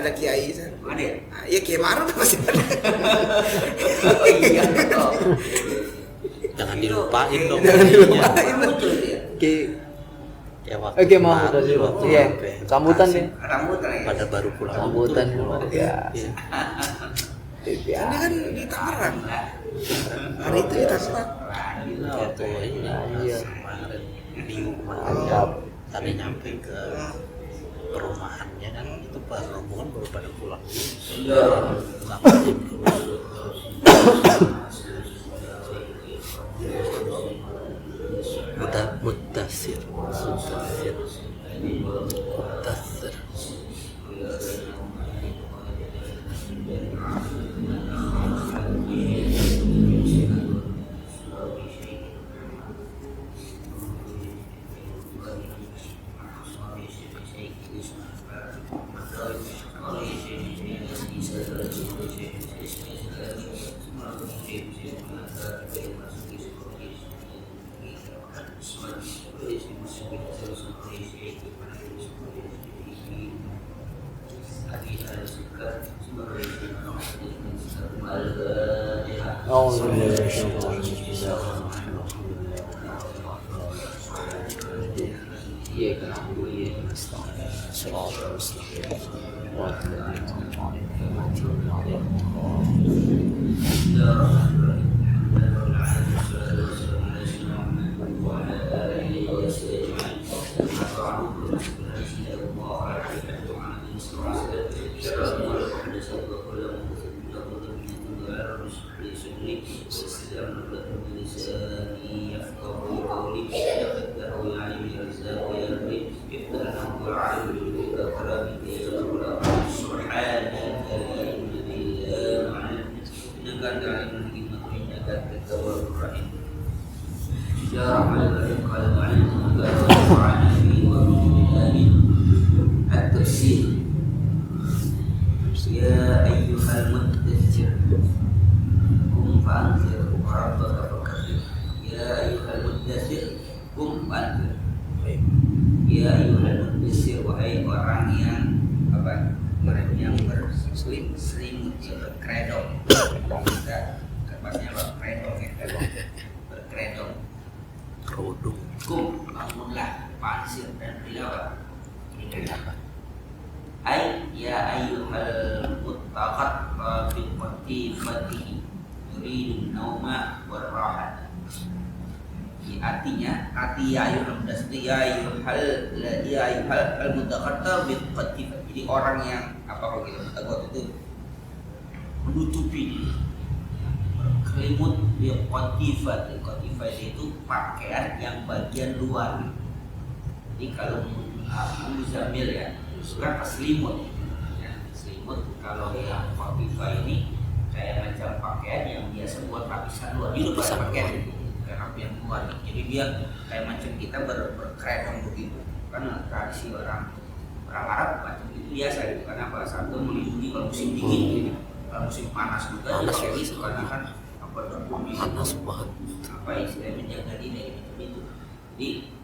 ada kiai sana. Ada ya? Iya Kiai Maruf masih ada. Oh iya. Oh. Jangan dilupain dong. Jangan dilupain. Betul itu ya. Ya waktu Oke, mau kemarin, tadi waktu iya. sampai Sambutan Bekasi, ya. Rambutan ya. Pada baru pulang. Sambutan itu. luar biasa. Iya. Ya. Ini kan di Tangerang. Hari itu di Tangerang. Ya tuh ini Iya. kemarin minggu kemarin Mantap. tadi nyampe ke perumahannya kan itu pas rombongan baru pada pulang. Sama Mutasir. أعوذ بالله من الشيطان الرجيم. إياك نعبد وإياك نستعين صراط المستقيم صراط الذين أنعمت عليهم غير المغضوب Ya ayyuhal mudaththir qum fa'anzir wa rabbaka fakabbir. Ya ayyuhal mudaththir qum fa'anzir. Ya ayyuhal mudaththir, wahai orang yang apa? Orang yang berselimut, yang berkedong. Kita kebasnya berkedong ya. Berkedong. kerudung. Qum, bangunlah, fa'anzir dan berilah. Ay ya ayyuhal muttaqat bil qatifati yuridun nauma war rahat. Artinya ya ayyuhal muttaqat bil qatifati. Jadi orang yang apa kalau kita muttaqat itu menutupi diri, berkelimut bil qatifati. Qatifati itu pakaian yang bagian luar. Jadi kalau Muzammil ya surat selimut ya, selimut. Kalau yang Qatifah ini kayak macam pakaian yang biasa buat lapisan luar, itu bukan pakaian kayak yang luar. Jadi dia kayak macam kita berkerudung begitu, karena tradisi orang Arab macam itu biasa gitu. Karena apa? Satu melindungi kalau musim dingin gitu. Kalau musim panas juga pakai itu karena kan apa bumi Panas banget. apa istilahnya menjaga diri dari itu. Jadi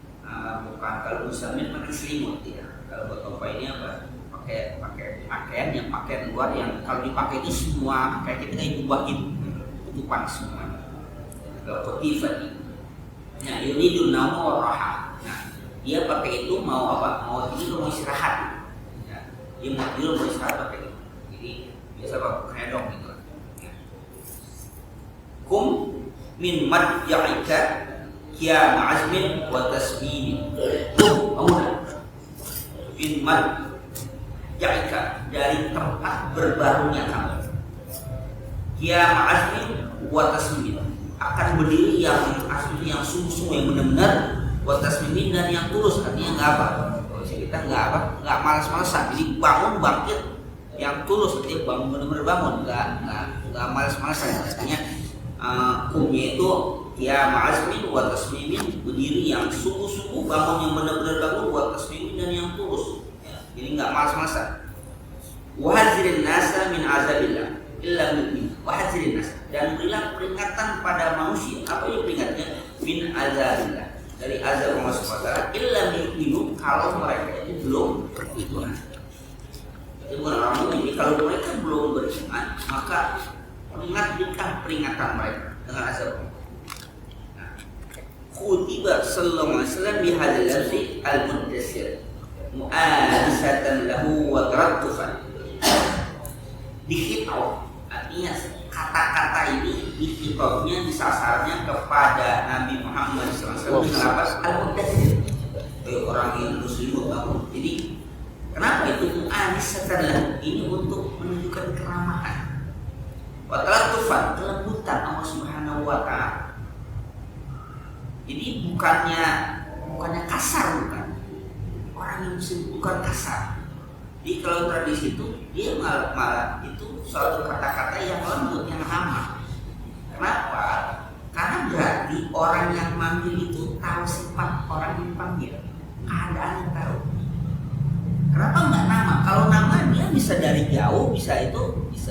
bukan kalau Muzammil pakai selimut ya. Kalau buat Qatifah ini apa? Pakai pakaian yang pakaian luar yang kalau dipakai itu semua kayak kita kayak jubah tutupan semua. Kalau Qatifah ini. Nah, yuridun nauma wa raha. Nah, dia pakai itu mau apa? Mau tidur mau istirahat. Ya, dia mau tidur mau istirahat pakai itu. Jadi biasa pakai kedong gitu. Ya. Kum min madja'ika ya ma'azmin wa tasbihin. Bangunlah. Min jaika dari tempat berbarunya kamu. Ya ma'azmin wa tasmin, akan berdiri yang asli, yang sungguh-sungguh, yang benar-benar, wa tasmin, dan yang tulus. Artinya nggak apa, kalau kita nggak malas-malasan. Jadi bangun bangkit yang tulus, artinya bangun benar-benar bangun, nggak malas-malasan. Artinya kumnya itu ya ma'azmin wa tasmimin, berdiri yang sungguh-sungguh, bangun yang benar-benar bangun, wa tasmimin, dan yang tulus ya. Jadi nggak malas-malasan. Wahadzirin nasa min azabillah illa mu'min. Wahadzirin nasa, dan berilah peringatan pada manusia. Apa itu peringatnya? Min azabillah, dari azab Allah Subhanahu wa taala, illa mu'min, kalau mereka itu belum beriman. Itu bukan orang mukmin. Jadi kalau mereka belum beriman, maka ingatkan peringatan mereka dengan azab. Khutiba sallallahu alaihi wasallam bihadzal lafzi al-mudaththir mu'adisatan lahu wa tarattufan. Dihitau, artinya kata-kata ini dihitaunya disasarnya kepada Nabi Muhammad SAW dengan lafaz al-mudaththir, orang yang muslim bangun. Jadi kenapa itu mu'adisatan lahu? Ini untuk menunjukkan keramahan, wa tarattufan, kelembutan Allah Subhanahu wa Ta'ala. Jadi bukannya kasar, bukan. Orang yang muslim bukan kasar. Jadi kalau tradisi itu dia malah itu suatu kata-kata yang lembut, yang ramah. Kenapa? Karena berarti orang yang manggil itu tahu sifat orang yang dipanggil, keadaan yang tahu. Kenapa nggak nama? Kalau nama dia bisa dari jauh, bisa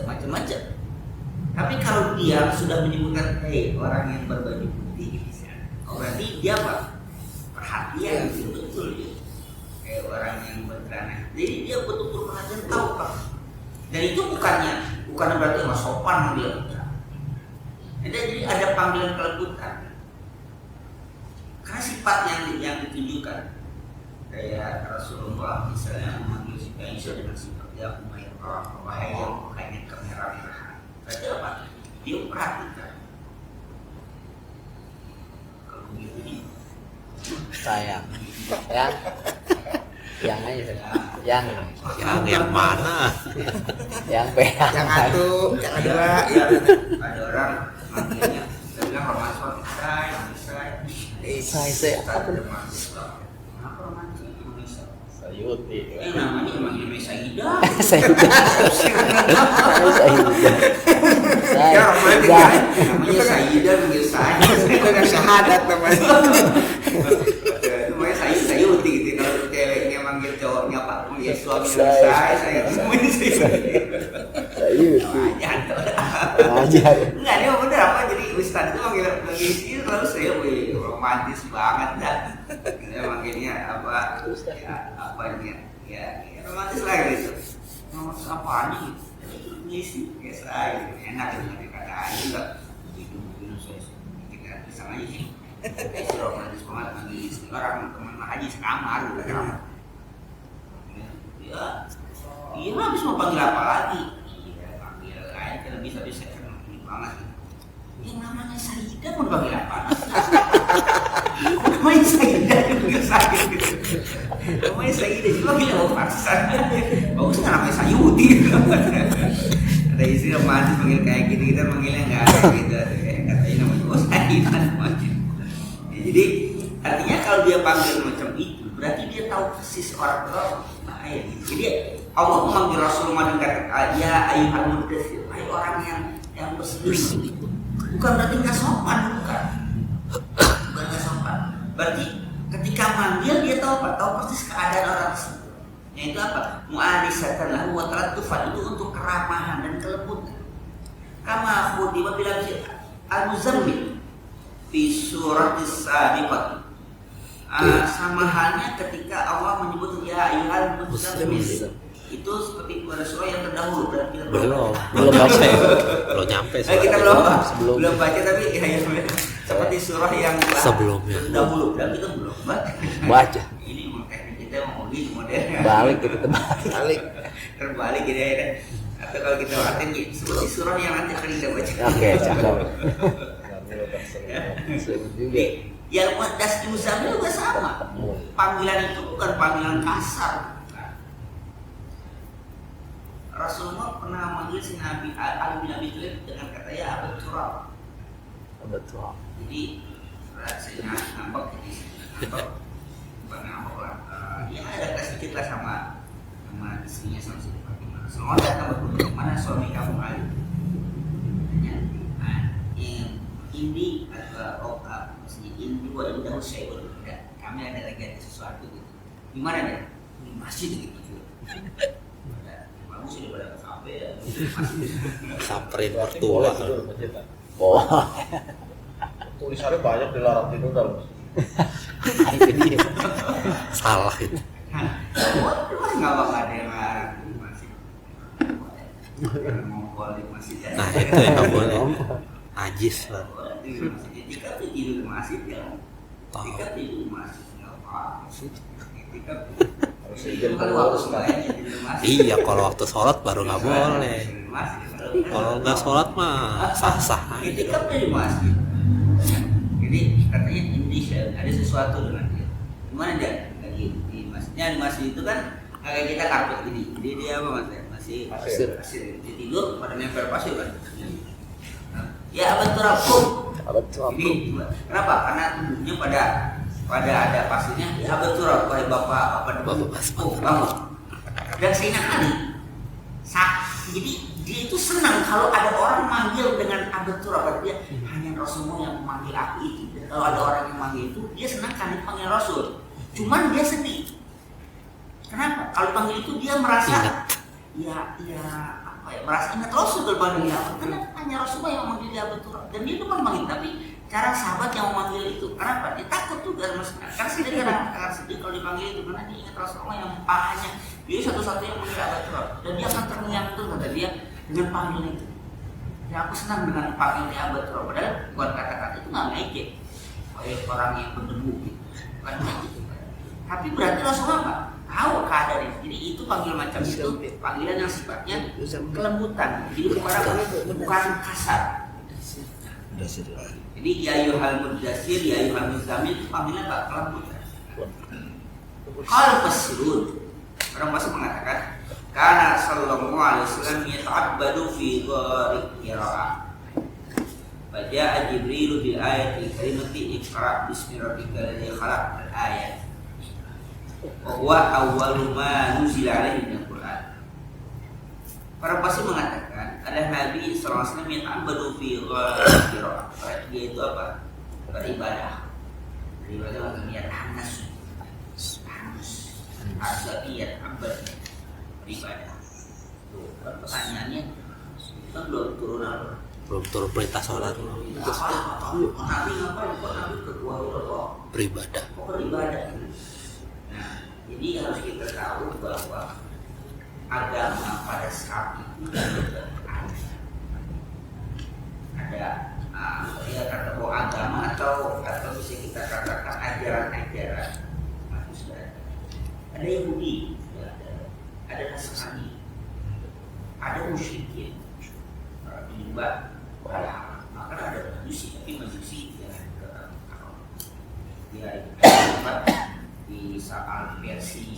macam-macam. Tapi kalau dia sudah menyebutkan, hei orang yang berbaju putih, berarti dia apa? Perhatian betul gitu. Kayak orang yang berkelana. Jadi dia betul-betul perhatian, tahu Pak. Dan itu bukannya berarti nggak sopan dia. Jadi ada panggilan kelembutan. Karena sifat yang ditunjukkan. Kayak Rasulullah misalnya memanggil si Aisyah dengan sifat ya Umairah, wahai yang mukanya kemerah-merahan. Berarti apa? Dia perhatikan. Sayang. Yang aja. Yang mana? Yang peang. Yang satu, yang kedua. Ada orang manggilnya, saya bilang romantis, Saya apa? Kenapa romantis Indonesia? Sayuti. Namanya manggil Saidah. Saya Ya romantis ya. Namanya Saidah manggil saya. Itu udah syahadat namanya. Itu namanya Sayuti gitu. Kalau ceweknya manggil cowoknya Pak, manggil suami saya semuanya Sayuti. Ajar. Enggak, dia bener apa? Jadi Ustadz itu manggil istri lalu saya, wih romantis banget dah. Dia manggilnya apa? Ya, apanya? Ya romantis lah gitu. Romantis apaan nih? Ngisi, kayak saya gitu. Enak gitu kata aja enggak. Begitu saya kita bisa aja sih. Istri romantis banget manggil istri orang teman haji sekamar gitu kan. Iya habis mau panggil apa lagi? Kan bisa kan banget. Yang namanya Sayyidah mau dipanggil apa? Namanya Sayyidah dipanggil saya. Namanya Sayyidah cuma kita mau paksa. Bagus kan namanya Sayuti. Ada istri romantis panggil kayak gitu, kita manggilnya nggak ada gitu. Katanya namanya Sayyidah namanya. Jadi artinya kalau dia panggil macam itu, berarti dia tahu persis orang bahaya gitu. Jadi Allah memanggil Rasulullah dengan kata ya ayyuhal mudaththir, hai orang yang berselimut. Bukan berarti nggak sopan, bukan nggak sopan. Berarti ketika manggil dia tahu apa? Tahu persis keadaan orang tersebut. Yaitu apa? Mu'adisatan lahu wa tarattufan, itu untuk keramahan dan kelembutan. Kama khutiba bilang al-muzammil fi suratis sabiqah. Sama halnya ketika Allah menyebut ya ayyuhal muzammil. Itu seperti pada surah yang terdahulu dan kita Belum nyampe kita belum baca tapi ya seperti surah yang sebelumnya terdahulu dan kita belum Baca. Ini memang teknik kita mau uji modern Balik gitu terbalik. terbalik gitu ya. Atau kalau kita artikan seperti surah yang nanti akan kita baca. Oke, cakep. Sebut juga. Yang mudas muzammil juga sama. Panggilan itu bukan panggilan kasar. Rasulullah pernah memanggil si Nabi Ali bin Abi Thalib dengan kata ya Abu Turab. Betul. Jadi saya ngambek bukan ngambek lah. Ya ada sedikit lah sama istrinya sama si Fatimah. Semua datang bertanya mana suami kamu Ali? Ini atau maksudnya ini dua ini dah usai kami ada lagi sesuatu gitu. Di mana dia? Di masjid gitu. Sudah pada sampai ya. samperin mertua. Oh. Tulisannya banyak dilarang tidur dalam. Itu dia. Salah itu. Wah, nggak bakal ada yang larang masih. Mau balik masjid ya. Nah itu yang nggak boleh. Najis lah. Itikaf itu tidur di masjid ya. Itikaf tidur di masjid nggak apa. Itikaf Harus izin kalau keluar waktu sekali. lainnya tidur di masjid. Iya kalau waktu sholat baru nggak boleh. Di masjid. Kalau nggak sholat mah sah-sah aja. Itikaf di masjid. Jadi katanya Indonesia ada sesuatu dengan dia. Gimana dia? Di masjidnya, di masjid itu kan kayak kita karpet gini. Jadi dia apa mas? Pasir. Dia tidur pada nempel pasir kan. Ya abad turabkum. Jadi kenapa? Karena tubuhnya pada ada pasirnya. Ya abad turab. Wahai bapak bangun. Dan Sayyidina Ali jadi dia itu senang kalau ada orang manggil dengan abad turab. Dia hanya Rasulullah yang memanggil aku itu. Dan kalau ada orang yang manggil itu, dia senang kan dipanggil Rasul. Cuman dia sedih. Kenapa? Kalau panggil itu dia merasa merasa ingat Rasul kalau panggil dia. Karena hanya Rasulullah yang memanggil dia betul. Dan dia bukan memanggil, tapi cara sahabat yang memanggil itu. Kenapa? Dia takut juga maksudnya. Karena sih dia akan sedih kalau dipanggil itu karena dia ingat Rasulullah yang hanya dia satu-satunya yang memanggil betul. Dan dia akan terngiang itu kata dia dengan panggilan itu. Ya aku senang dengan panggil dia betul. Padahal buat kata-kata itu nggak ngejek. Oleh orang yang berdebu gitu. Bukan gitu. Tapi berarti Rasulullah nggak tahu keadaan itu. Jadi itu panggil macam itu panggilan yang sifatnya kelembutan. Jadi bukan kasar. Jadi ya ayyuhal mudaththir, ya ayyuhal muzammil itu panggilan Pak kelembutan. Kalau pesirun orang masuk mengatakan karena sallallahu alaihi wasallam yata'abbadu fi dhari qira'ah. Baca Jibril bil ayati kalimati iqra bismi rabbikal ladzi khalaq al-ayat. Wa awwalu ma nuzila alaihi minal Qur'an. Para pasti mengatakan ada Nabi sallallahu alaihi wasallam yang abadu fi qira'ah. Dia itu apa? Beribadah. Beribadah untuk niat hanas. Harus niat abad beribadah. Pertanyaannya kan belum turun perintah sholat. Nabi ngapain? Kok Nabi ketua Beribadah. beribadah. Nah, jadi harus kita tahu bahwa agama pada saat itu ada ya kata bahwa agama atau bisa kita katakan ajaran-ajaran manusia. Ada Yahudi, ada Nasrani, ada musyrikin, penyembah berhala. Maka ada majusi, tapi majusi dia di saat versi,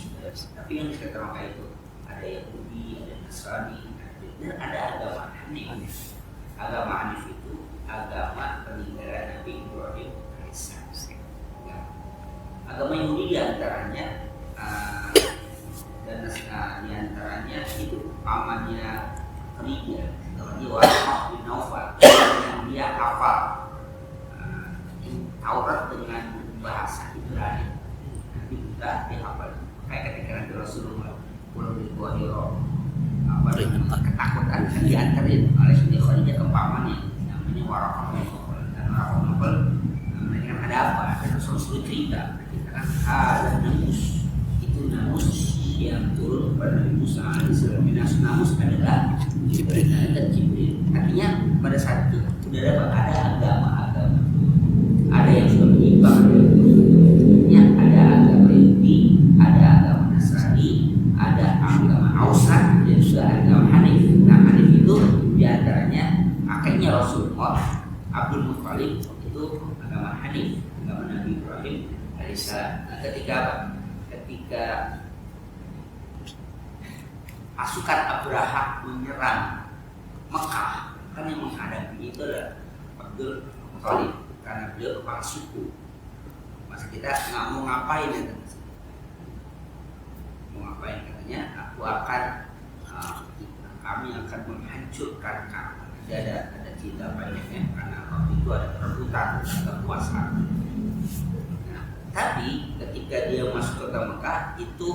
tapi yang dikatakan itu ada Yahudi, ada Nasrani, dan ada agama Hanif. Agama Hanif itu agama peninggalan Nabi Ibrahim alaihissalam. Agama Yahudi diantaranya dan diantaranya itu pamannya Khadijah, namanya Warqah bin Naufal, yang dia hafal Taurat dengan bahasa Ibrani. Nanti kita dihafal kayak ketika Nabi Rasulullah pulang di Gua Hiro, ketakutan kan diantarin oleh Siti Khadijah ke pamannya namanya Warqah bin Naufal. Dan Warqah bin Naufal mereka kan ada apa? Ada Rasulullah cerita kan ada namus, itu namus yang turun kepada Nabi Musa alaihissalam. Namus adalah Jibril dan Jibril. Artinya pada saat itu sudah ada agama-agama, ada yang sudah menyimpang, ada agama Yahudi, ada agama Nasrani, ada agama Ausan, dan sudah ada agama Hanif. Nah Hanif itu diantaranya kakeknya Rasulullah Abdul Muttalib itu agama Hanif, agama Nabi Ibrahim alaihissalam. Nah, ketika pasukan Abraha menyerang Mekah, kan yang menghadapi itu adalah Abdul Muttalib karena beliau kepala suku. Masa kita nggak mau ngapain ya? Mau ngapain katanya? Kami akan menghancurkan kamu. Ada cerita banyaknya karena waktu itu ada perebutan kekuasaan. Nah, tapi ketika dia masuk ke Mekah itu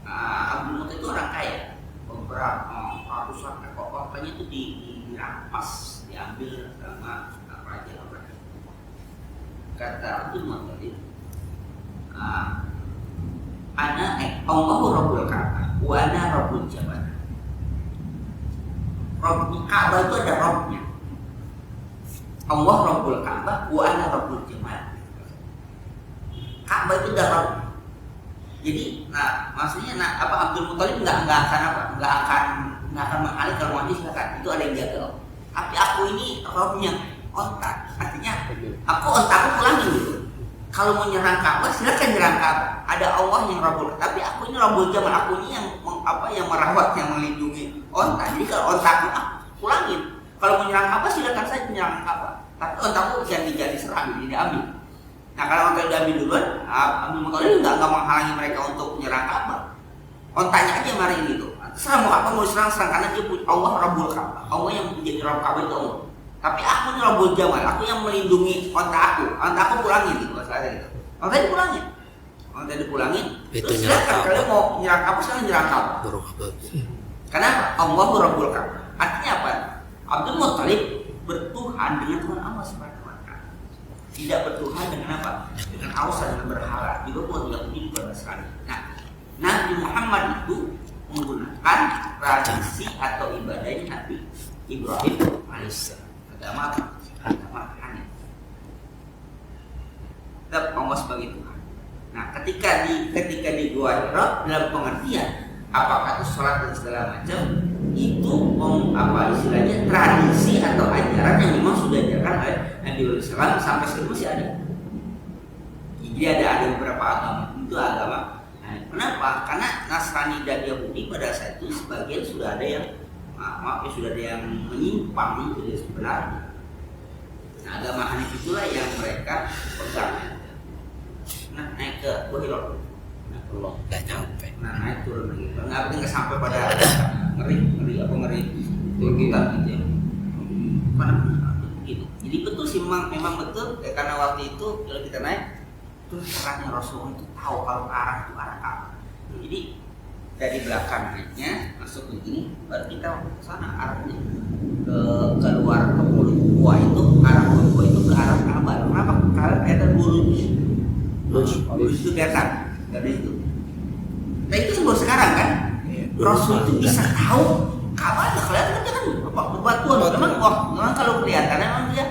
Abdul Muttalib itu orang kaya, beberapa ratusan ekor kotanya itu dirampas, diambil sama raja orang. Kata Abdul Muttalib, Allahu Rabbul Ka'bah, wa ana Rabbul Jabal. Rabbnya Ka'bah itu ada Rabbnya. Allah Rabbul Ka'bah, wa ana Rabbul Jamal. Ka'bah itu ada Rabb. Jadi, maksudnya, Abdul Muthalib nggak akan mengalih kalau mati silakan. Itu ada yang jaga. Tapi aku ini Rabbnya, ontak. Artinya, ontakku pulangin gitu. Kalau mau nyerang Ka'bah, silakan nyerang Ka'bah. Ada Allah yang Rabbul, tapi aku ini Rabbul Jamal. Aku ini yang merawat, yang melindungi ontak. Jadi kalau ontakku pulangin. Kalau mau nyerang Ka'bah, silakan saja nyerang Ka'bah. Tapi ontakku jangan diserang, jadi diambil. Nah kalau ontak udah ambil duluan, Abdul Muthalib nggak menghalangi mereka untuk menyerang Ka'bah. Ontaknya aja marahin itu. Serang mau apa mau serang karena dia punya Allah Rabbul Ka'bah. Allah yang menjadi Rabb Ka'bah itu Allah. Tapi aku ini Rabbul Jamal, aku yang melindungi ontak aku. Ontak aku pulangin gitu, masalahnya gitu. Ontak dipulangin. Ontak dipulangin. Itu Terus nyerang silakan kalian mau nyerang Ka'bah, silakan nyerang Ka'bah. Kenapa? Allah Rabbul Ka'bah. Artinya apa? Abdul Muthalib bertuhan dengan Tuhan Allah Subhanahu wa Ta'ala. Tidak bertuhan dengan apa? Dengan Ausa, dengan berhala. Juga bukan Yahudi, juga Nasrani. Nah, Nabi Muhammad itu menggunakan tradisi atau ibadahnya Nabi Ibrahim alaihissalam. Agama apa? Agama Hanif. Tetap Allah sebagai Tuhan. Nah, ketika di Gua Hira dalam pengertian apakah itu sholat dan segala macam itu istilahnya tradisi atau ajaran yang memang sudah diajarkan oleh Nabi Muhammad sampai sekarang masih ada. Jadi ada beberapa agama itu agama. Nah, kenapa? Karena Nasrani dan Yahudi pada saat itu sebagian sudah ada yang sudah ada yang menyimpang itu dia sebenarnya. Nah, agama Hanif itulah yang mereka pegang. Nah, naik ke Gua Hira. Nggak nyampe. Nah, naik turun lagi. Nggak sampai pada ngeri tuntutan gitu ya. Gitu. Jadi betul sih memang betul karena waktu itu kalau kita naik itu caranya Rasulullah itu tahu kalau arah itu arah apa. Jadi dari belakang naiknya masuk begini baru kita ke sana arahnya ke luar ke mulut gua itu arah mulut gua itu ke arah Ka'bah. Kenapa? Karena kelihatan buruj itu kelihatan dari itu. Nah itu baru sekarang kan Rasul itu bisa tahu Ka'bah kelihatan kan bebatuan. Memang kalau kelihatan memang dia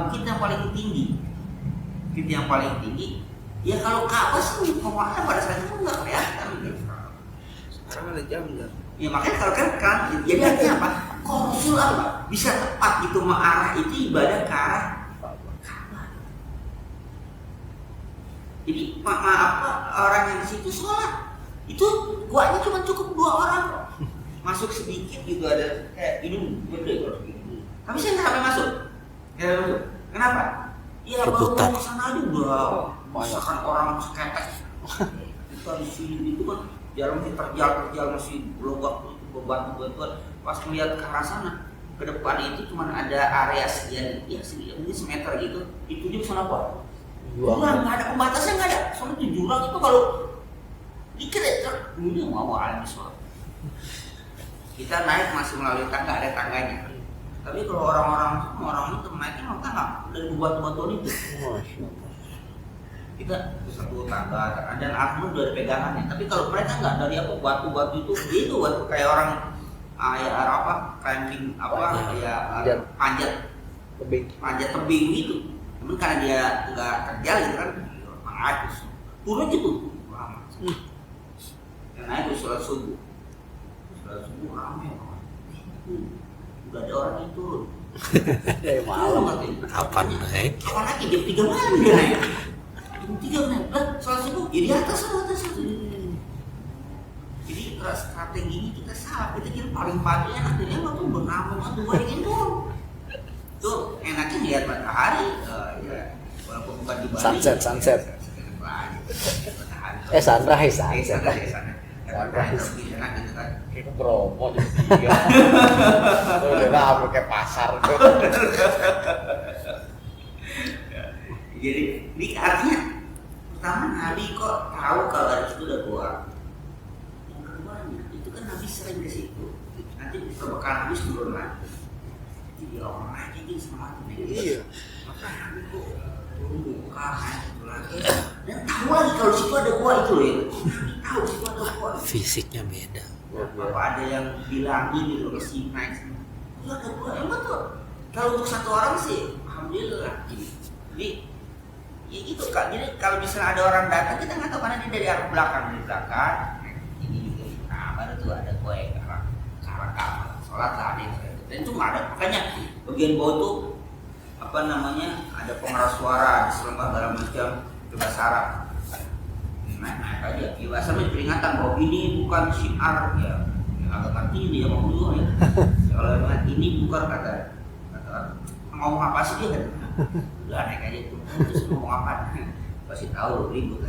bukit yang paling tinggi. Bukit yang paling tinggi. Ya kalau Ka'bah sih pemakai pada saat itu nggak kelihatan. Sekarang ada jam ya. Ya makanya kalau kan jadi artinya apa? Kok Rasul apa bisa tepat gitu mengarah itu ibadah ke arah Ka'bah. Jadi orang yang di situ sholat itu guanya cuma cukup 2 orang kok. Masuk sedikit gitu ada kayak ini gede kalau begini. Tapi saya nggak sampai masuk. Kenapa? Ya baru mau ke sana aja udah misalkan orang seketek. Kita di sini itu kan jalan terjal masih lobak bebatuan. Pas melihat ke arah sana ke depan itu cuma ada area sekian ya mungkin semeter gitu. Itu dia sana apa? Jurang nggak ada pembatasnya nggak ada. Soalnya itu jurang itu kalau dikit ya ini mau alam sholat. Kita naik masih melalui tangga, ada tangganya. Tapi kalau orang itu naiknya mau tangga dari batu-batuan itu. Kita satu tangga dan arahnya dari pegangannya. Tapi kalau mereka nggak dari batu-batu itu batu kayak orang climbing panjat tebing gitu. Namun karena dia nggak terjal gitu kan, terus turun gitu lama. Naik ke sholat subuh ramai banget. Udah ada orang yang turun. Malam kapan naik? Kapan lagi jam 3 malam dia naik. Jam 3 naik. Lah sholat subuh jadi atas. Jadi strategi ini kita salah. Kita kira paling pagi enak dia waktu beramai waktu banyak turun. Tuh enaknya lihat matahari. Ya walaupun bukan di Bali. Sunset. Sunrise. Itu Bromo jam 3. Udah ramai kayak pasar. Jadi ini artinya pertama Nabi kok tahu kalau dari situ udah keluar. Yang keduanya itu kan Nabi sering ke situ. Nanti perbekalan Nabi turun lagi. Jadi orang aja gitu sama Nabi. Iya. Maka Nabi kok turun buka lagi. Dan tahu lagi kalau situ ada gua itu loh. Tahu situ ada gua. Fisiknya beda. Apa ada yang bilangin gitu ke si naik. Itu ada gua emang tuh. Kalau untuk satu orang sih, alhamdulillah. Jadi ya gitu kak. Jadi kalau misalnya ada orang datang kita nggak tahu karena dia dari arah belakang ini juga. Nah baru tuh ada kue ke arah kamar sholat lah ada yang gitu. Dan itu nggak ada. Makanya bagian bawah tuh apa namanya ada pengeras suara, ada selembar dalam macam bahasa Arab. Naik aja. Ya bahasa peringatan bahwa ini bukan syiar ya. Agak ngerti dia mau dulu ya. Kalau ini bukan kata ngomong apa sih dia kan? Udah naik aja tuh. Terus ngomong apa? Pasti tahu ribut.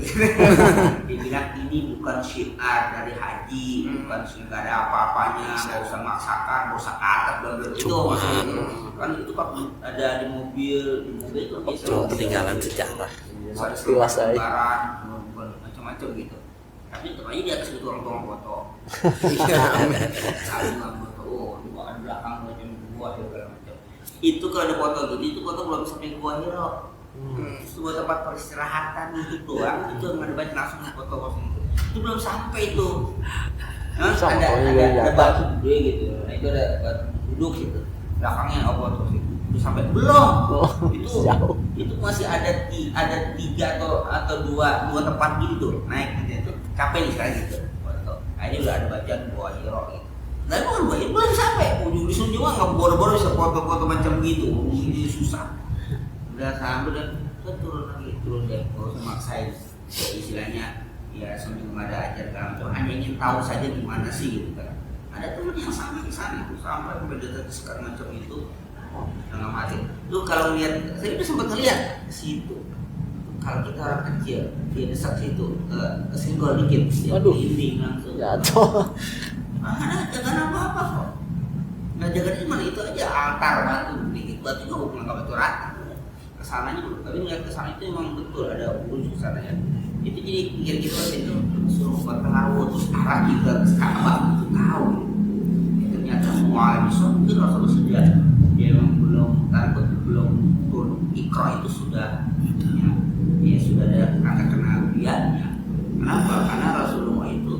Dia bilang ini bukan syiar dari haji, bukan nggak ada apa-apanya, nggak usah maksakan, nggak usah kata itu maksudnya. Kan itu pak ada di mobil itu bisa ketinggalan sejarah. Sekilas aja. Macam-macam gitu. Tapi tetap aja di atas itu orang tua foto. Saling foto. Oh, di belakang macam gua segala macam. Itu kalau ada foto gini, itu foto belum sampai gua Hiro. Itu buat tempat peristirahatan itu doang. Itu nggak ada banyak langsung foto itu. Itu belum sampai itu. Ada batu gede gitu. Nah itu ada batu duduk gitu. Belakangnya foto itu sampai belum. Itu masih ada tiga atau dua tempat gitu naik gitu. Capek nih sekarang gitu. Nah ini udah ada bacaan gua Hiro gitu. Nah bukan gua belum sampai. Ujung di sini juga nggak boro-boro bisa foto-foto macam gitu. Ini susah. Udah sampai dan turun deh. Gak usah maksain. Ya, istilahnya ya sambil nggak ada ajar kan. Hanya ingin tahu saja gimana sih gitu kan. Ada teman yang sama di sana sampai beda sekarang macam itu. Tengah mati. Lu kalau lihat, saya udah sempat ngeliat situ. Kalau kita orang kecil, dia desak situ, kesenggol dikit, dia merinding langsung. Jatuh. Mana jangan apa-apa kok. Nggak jangan di mana itu aja altar batu, dikit batu juga bukan batu rata. Kesananya, tapi ngeliat kesana itu emang betul ada urus kesana ya. Itu jadi pikir kita itu suruh buat pengaruh terus arah kita ke Ka'bah itu tahu. Ternyata semua bisa mungkin Rasulullah sudah dia memang belum turun Iqra itu sudah ya sudah ada kata kenabiannya. Kenapa? Karena Rasulullah itu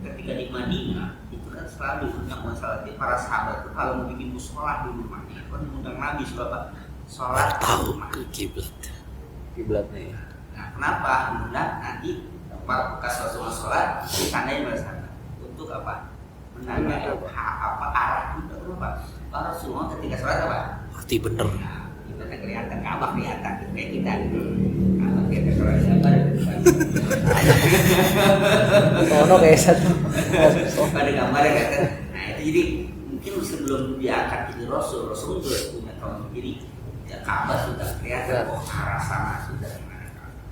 ketika di Madinah itu kan selalu undang masalah para sahabat itu kalau mau bikin musola di rumahnya kan undang Nabi sebab sholat tahu kiblatnya. Nah kenapa undang nanti tempat bekas Rasulullah sholat di sana yang bersama untuk apa? Menanya apa arah itu kenapa? Para semua ketika sholat apa? Pasti bener. Nah, kita kan kelihatan Ka'bah kelihatan kayak kita. Kalau kita sholat sabar, Sono kayak satu. ada gambar ya kan. Nah itu jadi mungkin sebelum diangkat jadi Rasul sudah punya tahun jadi ya Ka'bah sudah kelihatan arah sana sudah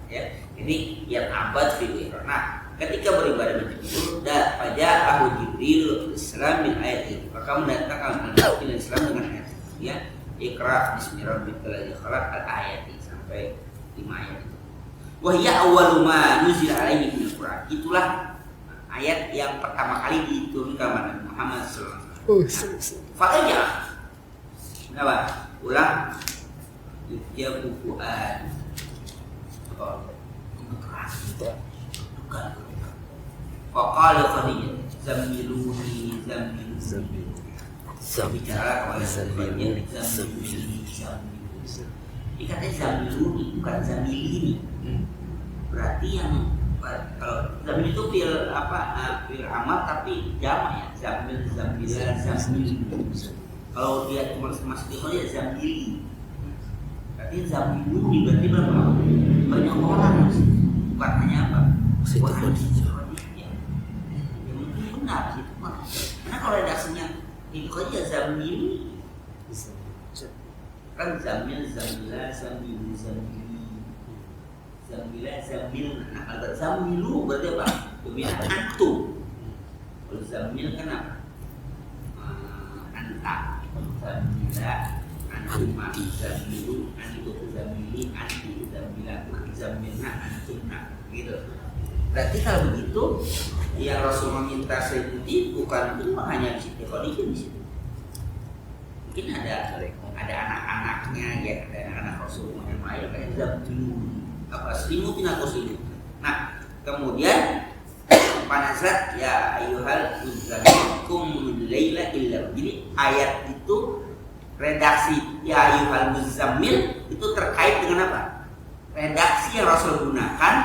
ya. Ini yang abad fi'il. Nah ketika beribadah macam itu, pada Abu Jibril Islam bin ayat itu, maka mendatangkan al Islam dengan ayat ya, Iqra bismillahirrahmanirrahim al-ayat sampai 5 ayat itu. Wahya awwalu ma nuzila alaihi min al-Qur'an. Itulah ayat yang pertama kali diturunkan kepada Muhammad sallallahu alaihi wasallam. Fakanya apa? Ulang ya bukuan. Bukan. Faqala Khadijah zamiluni bicara kepada Khadijah zamiluni. Dikatakan zamiluni bukan zamilini. Berarti yang kalau zamil itu fil amal tapi jamak ya zamil. Kalau dia cuma masuk di dia zamili. Berarti zamiluni berarti berapa? Banyak orang bukan hanya apa? Bukan ya mungkin benar gitu mah. Karena kalau redaksinya itu aja zamili kan zamil nah kalau zamilu berarti apa? Dominan antum. Kalau zamil kan apa? Anta zamila antuma zamilu antu zamili anti zamilna antumna gitu. Berarti kalau begitu yang Rasul meminta sebuti bukan itu hanya di situ, di situ. Mungkin ada anak-anaknya ya, ada anak Rasul yang lain kayak zamilun apa selimutin atau selimut. Nah kemudian panazat ya ayyuhal muzammil qumil laila illa. Jadi ayat itu redaksi ya ayyuhal muzammil itu terkait dengan apa? Redaksi yang Rasul gunakan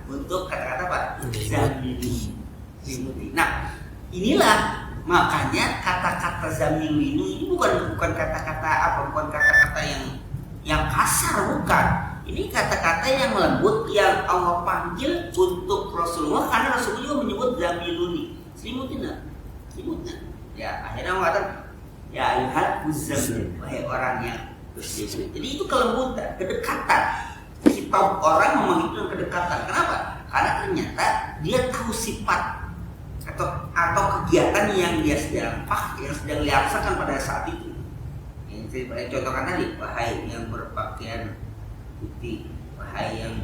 untuk kata-kata apa? Zamili. Nah, inilah makanya kata-kata zamilinu ini bukan kata-kata apa? Bukan kata-kata yang kasar, bukan. Ini kata-kata yang lembut yang Allah panggil untuk Rasulullah karena Rasulullah juga menyebut zamiluni. Selimutnya. Ya, akhirnya Allah kata ya ayyuhal muzammil, wahai orang yang berselimut. Jadi itu kelembutan, kedekatan. Kitab orang memang itu kedekatan. Kenapa? Karena ternyata dia tahu sifat atau kegiatan yang dia sedang dilaksanakan pada saat itu. Yang saya contohkan tadi, wahai yang berpakaian putih, wahai yang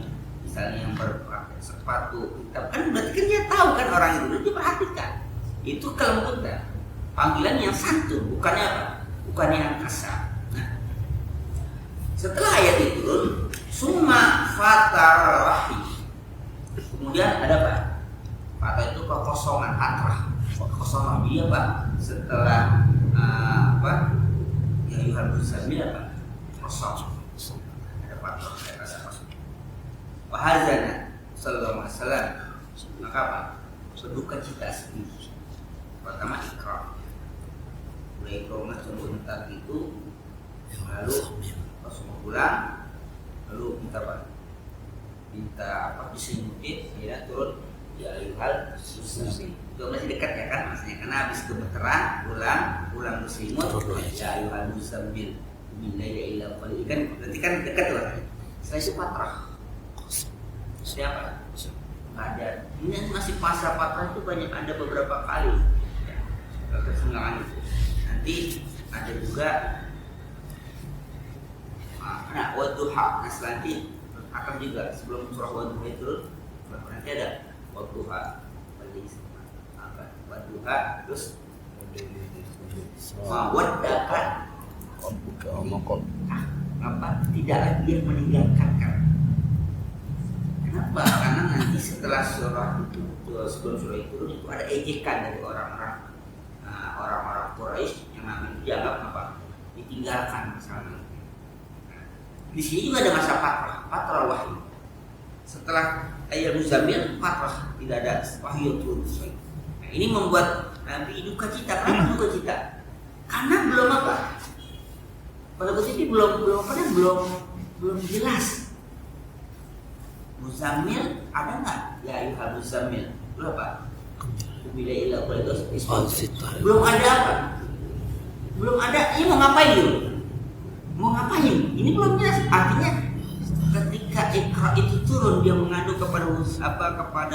misalnya yang berpakai sepatu hitam, kan berarti kan dia tahu kan orang itu, dia perhatikan. Itu kelembutan, panggilan yang santun, bukannya apa? Bukannya yang kasar. Nah, setelah ayat itu turun, summa fatar wahyi. Kemudian ada apa? Fatar itu kekosongan, fatrah. Kekosongan dia apa? Setelah apa? Ya yuhal muzammil apa? Kosong. Ada fatrah, ada rasa kosong. Wahazana sallallahu alaihi wasallam. Maka apa? Berduka cita sedih. Pertama ikrar. Mulai ikrar sebentar itu, lalu Rasulullah pulang, lalu minta apa? Minta apa? Diselimutin, akhirnya turun ya ayuhal muzammil. Itu masih dekat ya kan maksudnya, karena habis gemeteran pulang berselimut ya ayuhal muzammil billahi illa qalil, kan berarti kan dekat tuh. Setelah itu fatrah. Siapa? Nggak ada. Ini masih pasal fatrah itu banyak, ada beberapa kali. Kesenangan itu. Nanti ada juga nah wadduha. Nah selanjutnya akan juga sebelum surah wadduha itu nanti ada wadduha, wadduha terus waddaka. Kenapa tidaklah dia meninggalkan kamu? Kenapa? Karena nanti setelah surah itu, sebelum surah itu ada ejekan dari orang-orang Quraisy yang namanya dianggap apa? Ditinggalkan misalnya. Di sini juga ada masa fatrah wahyu. Setelah ayat muzammil fatrah, tidak ada wahyu turun. Nah, ini membuat Nabi duka cita. Kenapa duka cita? Karena belum apa? Pada posisi belum jelas. Muzammil ada nggak? Ya ayuhal muzammil. Belum apa? Belum ada apa? Belum ada. Ini mau ngapain dulu? Mau ngapain? Ini belum jelas. Artinya ketika Iqra itu turun, dia mengadu kepada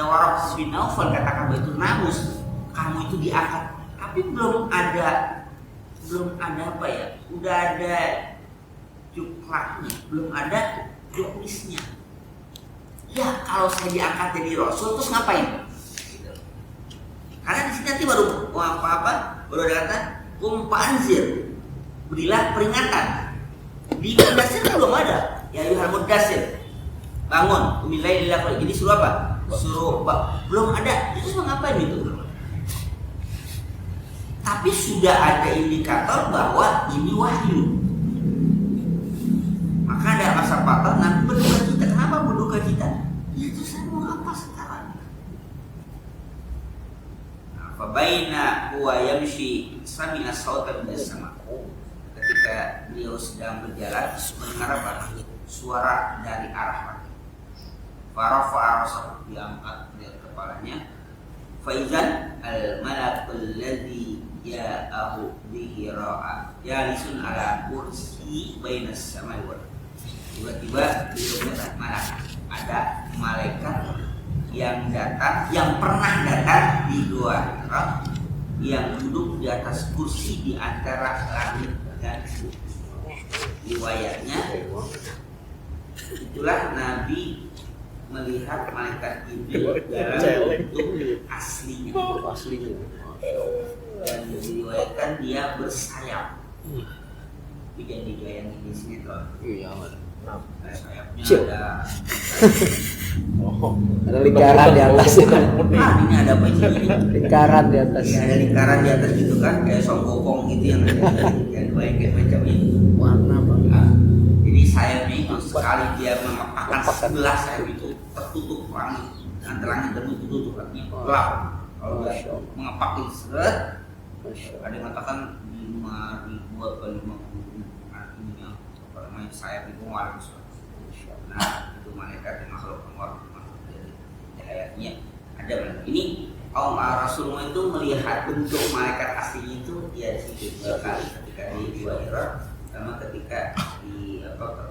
Waraq bin Naufal, katakan itu namus, kamu itu diangkat. Tapi belum ada apa ya? Udah ada juklaknya, belum ada juknisnya. Ya kalau saya diangkat jadi Rasul terus ngapain? Karena di sini nanti baru baru ada kata panzir, berilah peringatan. Di Mudassir kan belum ada. Ya ayuhal mudassir, bangun, umilai lillah. Jadi suruh apa? Suruh belum ada. Itu mau ngapain itu? Tapi sudah ada indikator bahwa ini wahyu. Maka ada masa fatrah, nanti berduka cita. Kenapa berduka cita? Ya itu saya mau apa sekarang? Fabaina huwa yamshi sami'a sautan minas sama. Ketika beliau sedang berjalan, mendengar apa? Suara dari arah langit. Farafa'a rasahu, diangkat dari kepalanya. Faizan al-malakul ladzi ja'ahu bihi ra'a jalisun ala kursi bainas samai wal. Tiba-tiba beliau melihat ada malaikat yang pernah datang di Gua Hira, yang duduk di atas kursi di antara langit dan bumi. Riwayatnya itulah Nabi melihat malaikat Jibril dalam bentuk aslinya. Dan diriwayatkan dia bersayap. Tidak dibayangin di sini tuh. sayapnya Cuk. ada. Oh. Ada lingkaran di atas. Ini ada apa ini? Lingkaran di atas. Ya, ada lingkaran di atas gitu kan, kayak songgokong gitu yang ada yang kayak macam ini. Warna bang. Nah, jadi sayapnya itu sekali dia mengepakkan sebelah sayap itu tertutup langit, antara langit dan bumi tertutup, artinya gelap. Kalau dia mengepakin seret, ada yang mengatakan 5.000 atau 50 artinya apa namanya sayap itu warna. Nah, itu malaikat yang makhluk Allah dari ayatnya ada malaikat. Ini Rasulullah itu melihat bentuk malaikat aslinya itu dia di situ sekali ketika di Gua Hira, sama ketika di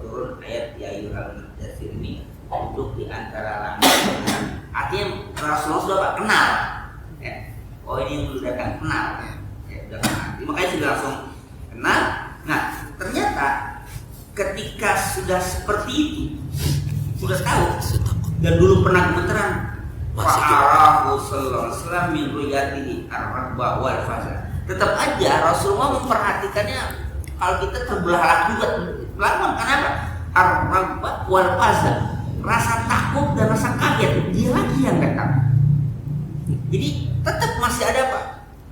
turun ayat ya ayyuhal mudaththir ini duduk di antara langit dan bumi. Artinya Rasulullah sudah Pak kenal, ya. Oh ini yang dulu datang kenal, ya. Sudah kenal. Jadi, makanya sudah langsung kenal. Nah ternyata ketika sudah seperti itu, sudah tahu dan dulu pernah gemeteran. Fa'arahu sallallahu alaihi wasallam min ruyatihi ar-rahba wal fazal. Tetap aja Rasulullah memperhatikannya kalau kita terbelah juga lawan kenapa? Ar-rahba wal fazal. Rasa takut dan rasa kaget dia lagi yang datang. Jadi tetap masih ada Pak,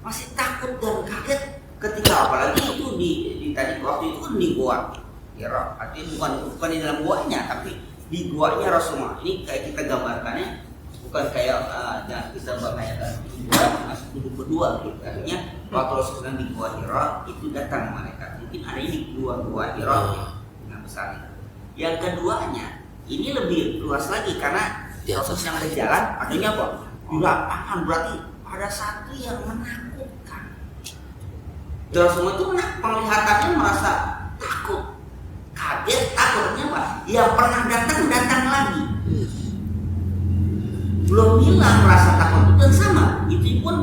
masih takut dan kaget ketika apalagi itu di tadi waktu itu kan di gua. Ya, artinya bukan di dalam guanya tapi di guanya Rasulullah. Ini kayak kita gambarkannya bukan kayak kita bayangkan gua masih duduk berdua gitu. Artinya waktu Rasulullah di gua Hira itu datang malaikat. Mungkin ada di gua Hira dengan besar. Yang keduanya ini lebih luas lagi karena proses yang ada di jalan artinya apa? Di lapangan berarti ada satu yang menakutkan. Dan Rasulullah itu penglihatannya merasa takut, kaget, takutnya apa? Yang pernah datang lagi. Belum hilang rasa takut itu dan sama. Itu pun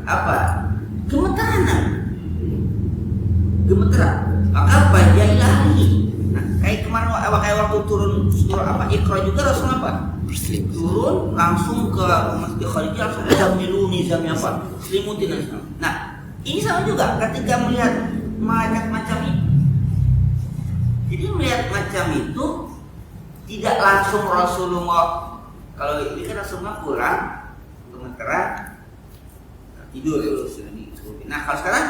apa? Gemeteran. Maka apa? Dia ilahi. Nah, kayak kemarin kayak waktu turun surah apa Iqra juga Rasulullah apa? Turun langsung ke Masjid Khalid langsung zamiluni zamnya apa? Selimutin langsung. Nah, ini sama juga ketika melihat malaikat macam ini. Jadi melihat macam itu tidak langsung Rasulullah. Kalau ini kan Rasulullah pulang gemeteran tidur dulu sudah disuruh. Nah kalau sekarang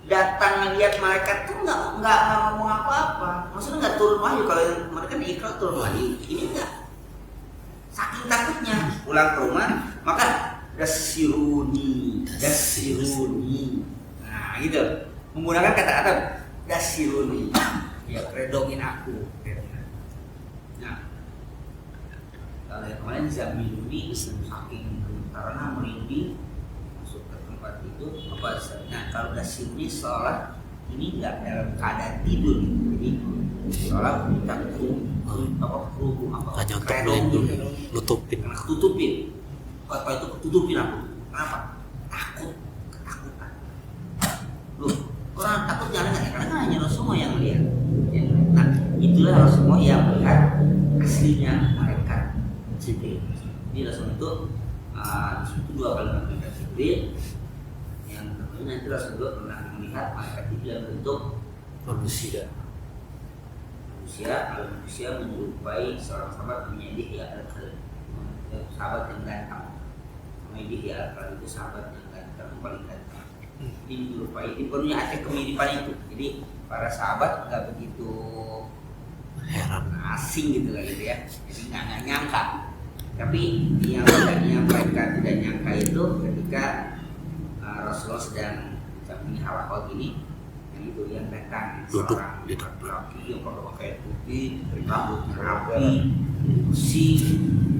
datang melihat malaikat tuh nggak ngomong apa-apa. Maksudnya nggak turun wahyu. Kalau yang mereka di Iqra turun wahyu, ini enggak. Saking takutnya pulang ke rumah maka dasiruni. Nah gitu menggunakan kata-kata dasiruni. Ya redongin aku. Nah kalau yang kemarin zamiluni saking karena merinding masuk ke tempat itu apa? Nah kalau dasiruni seolah ini nggak dalam keadaan tidur gitu. Jadi seolah kita kerudung apa redong gitu. Tutupin. Apa itu tutupin aku? Kenapa? Takut, ketakutan. Loh, orang takut jangan nggak? Karena hanya Rasulullah yang melihat. Nah, itulah Rasulullah yang melihat aslinya malaikat Jibril. Jadi Rasulullah itu itu dua kali malaikat Jibril. Yang kedua nanti Rasulullah pernah melihat malaikat Jibril yang bentuk manusia menyerupai seorang sahabat namanya Dihya al-Kalbi. Sahabat yang ganteng. Namanya Dihya al-Kalbi itu sahabat yang ganteng, paling ganteng. Jadi menyerupai itu punya ada kemiripan itu. Jadi para sahabat nggak begitu heran asing gitu lah gitu ya. Jadi nggak nyangka. Tapi yang mereka tidak nyangka itu ketika Rasulullah sedang ini halaqah gini, yang itu yang datang seorang laki yang pakai putih, rambutnya rapi, kursi.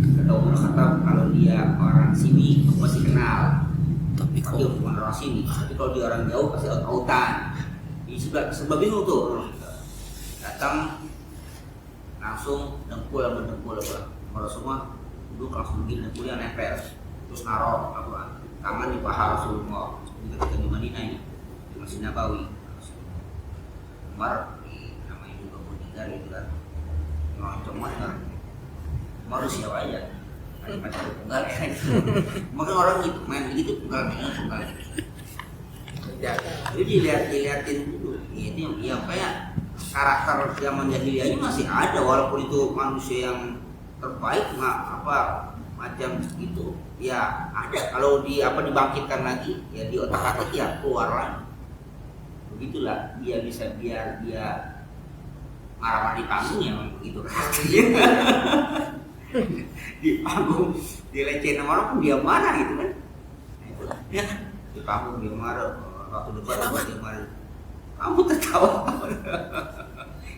Kata Umar Khattab kalau dia orang sini aku masih kenal. Tapi kalau bukan orang sini, tapi kalau dia orang jauh pasti out-outan. Sebab bingung tuh datang langsung dengkul Rasulullah duduk langsung begini dengkulnya nempel terus naruh apa tangan di paha Rasulullah ketika di Madinah ini di Masjid Nabawi. Umar namanya juga bodyguard gitu kan ngeloncong mana Umar siapa aja kayak macam tunggal kan mungkin orang gitu main begitu tunggal. Jadi dilihatin dulu ini yang kayak karakter zaman jahiliyahnya masih ada, walaupun itu manusia yang terbaik macam itu ya ada. Kalau dibangkitkan lagi ya di otak-atik ya keluar lagi. Begitulah dia bisa, biar dia marah di panggung ya memang begitu. Di panggung dilecehin sama orang pun dia marah gitu kan. Nah, itulah ya, di panggung dia marah, waktu depan dia marah, kamu tertawa.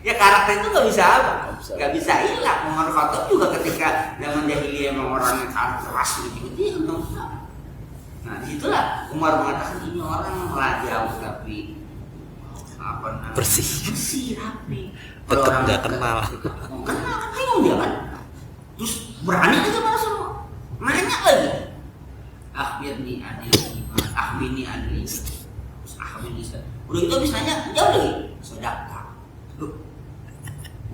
Ya karakter itu nggak bisa hilang. Umar Khattab juga ketika zaman jahiliyah memang orangnya keras gitu. Nah disitulah Umar mengatakan ini orang malah jauh tapi bersih rapi. Tetap nggak kenal. Kenal kan bingung dia kan. Terus berani aja mana semua. Nanya lagi. Akhbirni adli. Terus akhbirni. Udah itu habis nanya jauh lagi. Sodakta.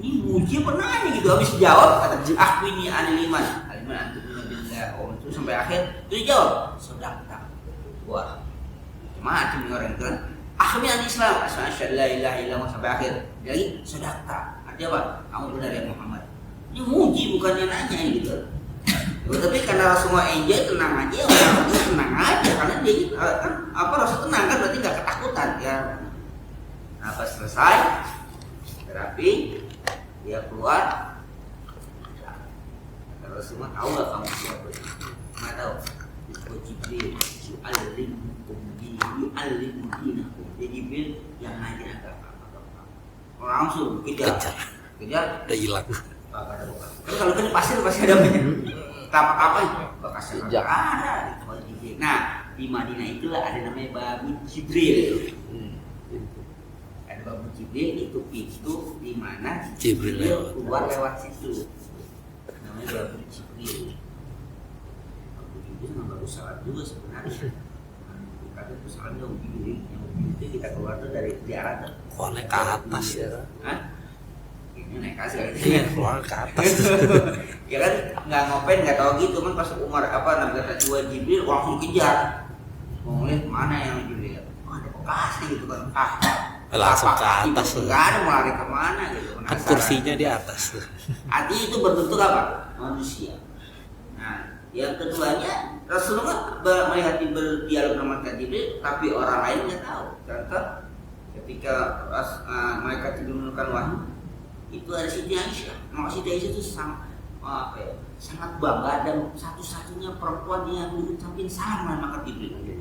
Ini muji apa nanya gitu, habis jawab kata akhbirni adli liman. Aliman antum billah. Itu sampai akhir itu jawab sodakta. Wah. Macam orang itu kan. Akhirnya Islam, asyhadu la ilaha illallah sampai akhir. Jadi sodakta. Artinya apa? Kamu benar ya Muhammad. Ini muji bukannya nanya gitu. Tapi karena Rasulullah enjoy, tenang aja, orang itu tenang aja karena dia kan Rasul tenang kan berarti nggak ketakutan ya. Nah, pas selesai terapi dia keluar. Kalau semua tahu nggak kamu siapa? Nggak tahu. Itu Jibril, yu'allimukum dinakum. Jadi Jibril yang ngajar agama. Orang langsung kejar. Udah hilang. Kan kalau kan pasir pasti ada banyak. Tapak apa itu? Bekas sejak ada. Nah di Madinah itulah ada namanya Babu Jibril. Ada Babu Jibril itu pintu di mana Jibril keluar lewat situ. Namanya Babu Jibril. Babu Jibril memang bagus salat juga sebenarnya. Kata itu salat yang begini, itu kita keluar tuh dari ziarah tuh. Keluarnya ke atas ya. Hah? Ini naik kasih keluar ke atas. Ya kan nggak ngopen nggak tahu gitu kan. Pas Umar Nabi kata dua Jibril langsung kejar, mau ngeliat mana yang Jibril, ada Bekasi gitu kan, langsung ke atas nggak ada, mau lari kemana gitu, kan kursinya di atas. Artinya itu berbentuk apa? Manusia. Nah yang keduanya Rasulullah melihat berdialog sama Jibril tapi orang lain nggak tahu. Contoh ketika mereka menurunkan wahyu itu ada Siti Aisyah. Maka Siti Aisyah itu sangat bangga dan satu-satunya perempuan yang mengucapkan salam maka Jibril.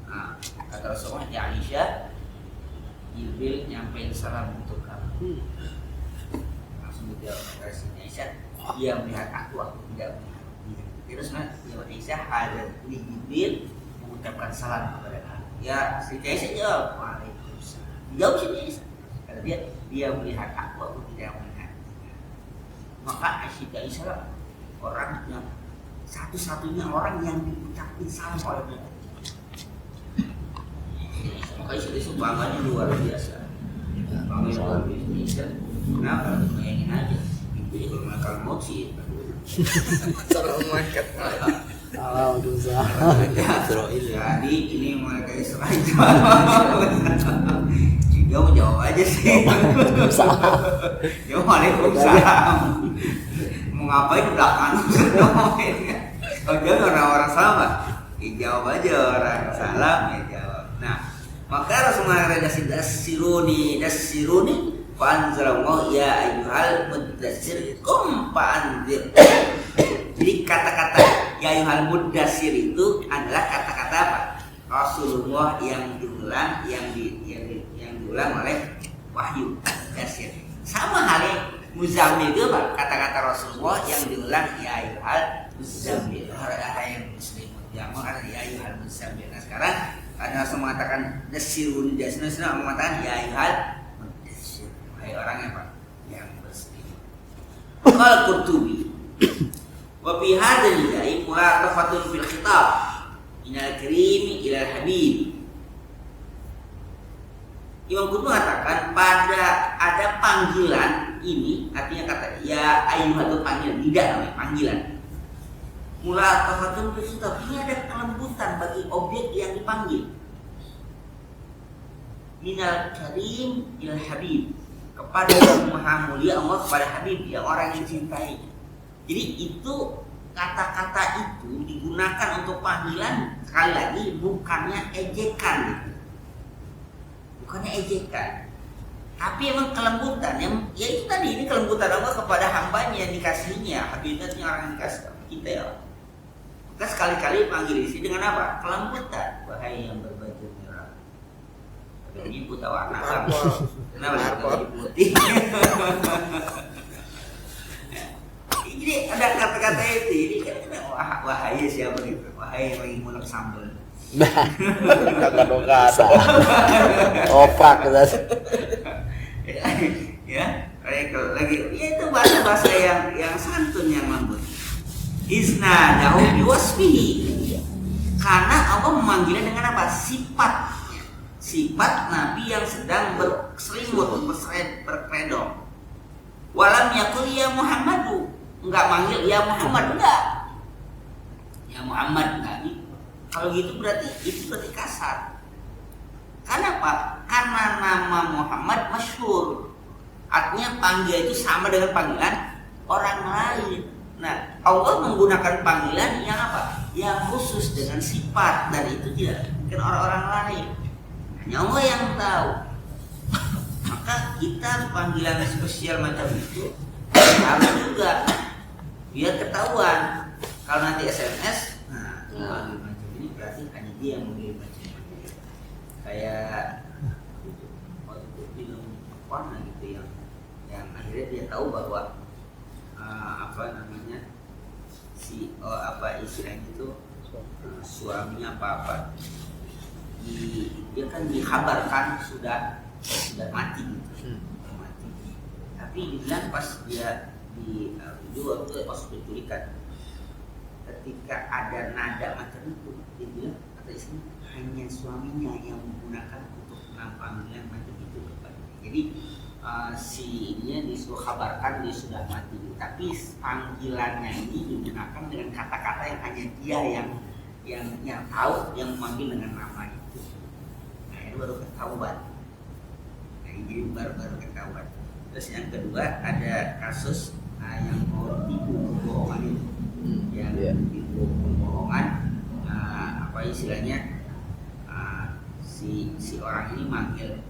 Nah, kata Rasulullah, ya Aisyah, Jibril nyampein salam untuk kamu. Langsung dijawab kata Siti Aisyah, dia melihat aku tidak melihat dia. Terus jawab Aisyah, ada di Jibril mengucapkan salam kepada kamu. Ya Siti Aisyah jawab, waalaikumsalam. Dijawab Siti Aisyah. Kata dia melihat aku tidak melihat. Maka Siti Aisyah orang yang satu-satunya orang yang diucapin salam oleh dia. Maka Siti Aisyah bangganya luar biasa. Bangganya luar biasa. Kenapa? Bayangin aja. Jadi kalau mereka mau sih. Cara malaikat. Jadi ini mereka Israel. Dia mau jawab aja sih. Dia Waalaikumsalam. Mau ngapain udah kan? Kalau dia orang salah, ya jawab aja orang salam ya jawab. Nah, maka Rasulullah dasiruni Fa'anzalallahu ya ayyuhal mudassir kum fa'anzir. Jadi kata-kata ya ayyuhal mudassir itu adalah kata-kata apa? Rasulullah yang diulang yang diulang oleh wahyu mudassir. Sama halnya muzammil itu apa? Kata-kata Rasulullah yang diulang ya ayyuhal muzammil. Orang yang muslim yang mengatakan ya ayyuhal muzammil. Nah sekarang ada Rasul mengatakan dasirun mengatakan ya ayyuhal orang yang apa? Yang bersih. Qala Qurtubi wa fi hadzal jai mulatafatun fil khitab minal karimi ila habib. Imam Qurtubi mengatakan pada ada panggilan ini, artinya kata ya ayyuhal itu panggilan, tidak namanya panggilan. Mulatafatun fil khitab, ini ada kelembutan bagi objek yang dipanggil. minal karim il habib, kepada yang maha mulia Allah kepada habib, yang orang yang cintai. Jadi itu kata-kata itu digunakan untuk panggilan, sekali lagi bukannya ejekan, bukannya ejekan, tapi emang kelembutan. Ya itu tadi, ini kelembutan Allah kepada hambanya yang dikasihinya, habibnya orang yang dikasih kita ya. Maka sekali-kali panggil isi dengan apa? Kelembutan. Wahai yang berbaju merah. Ini buta warna apa? Kenapa baju putih? Jadi ada kata-kata itu. Ini kan wahai siapa gitu? Wahai yang lagi mulek sambal. Gado-gado. Opak Ya, lagi ya itu bahasa yang santun, yang lembut. Izna dahu biwasfihi, karena Allah memanggilnya dengan apa? Sifat Nabi yang sedang berselimut, berkedok. Walam yakul ya Muhammadu, enggak manggil ya Muhammad, enggak. Ya Muhammad enggak. Kalau gitu berarti kasar. Karena apa? Karena nama Muhammad masyhur. Artinya panggil itu sama dengan panggilan orang lain. Nah, Allah menggunakan panggilan yang apa? Yang khusus dengan sifat, dan itu tidak mungkin orang-orang lain. Hanya Allah yang tahu. Maka kita panggilan spesial macam itu harus juga biar ketahuan. Kalau nanti SMS, nah panggil macam ini berarti hanya dia yang mengirim macam ini. Kayak waktu itu film apa gitu yang akhirnya dia tahu bahwa apa namanya istilahnya itu suaminya apa dia kan dikabarkan sudah mati gitu. Mati. Tapi dibilang pas dia di video waktu pas penculikan, ketika ada nada macam itu, dia bilang kata istri hanya suaminya yang menggunakan untuk panggilan macam itu. Jadi si ininya disuruh kabarkan dia sudah mati, tapi panggilannya ini digunakan dengan kata-kata yang hanya dia yang tahu, yang memanggil dengan nama itu. Nah ini baru ketahuan. Nah ini baru ketahuan. Terus yang kedua ada kasus yang mau tipu kebohongan itu, yang tipu kebohongan, apa istilahnya si orang ini manggil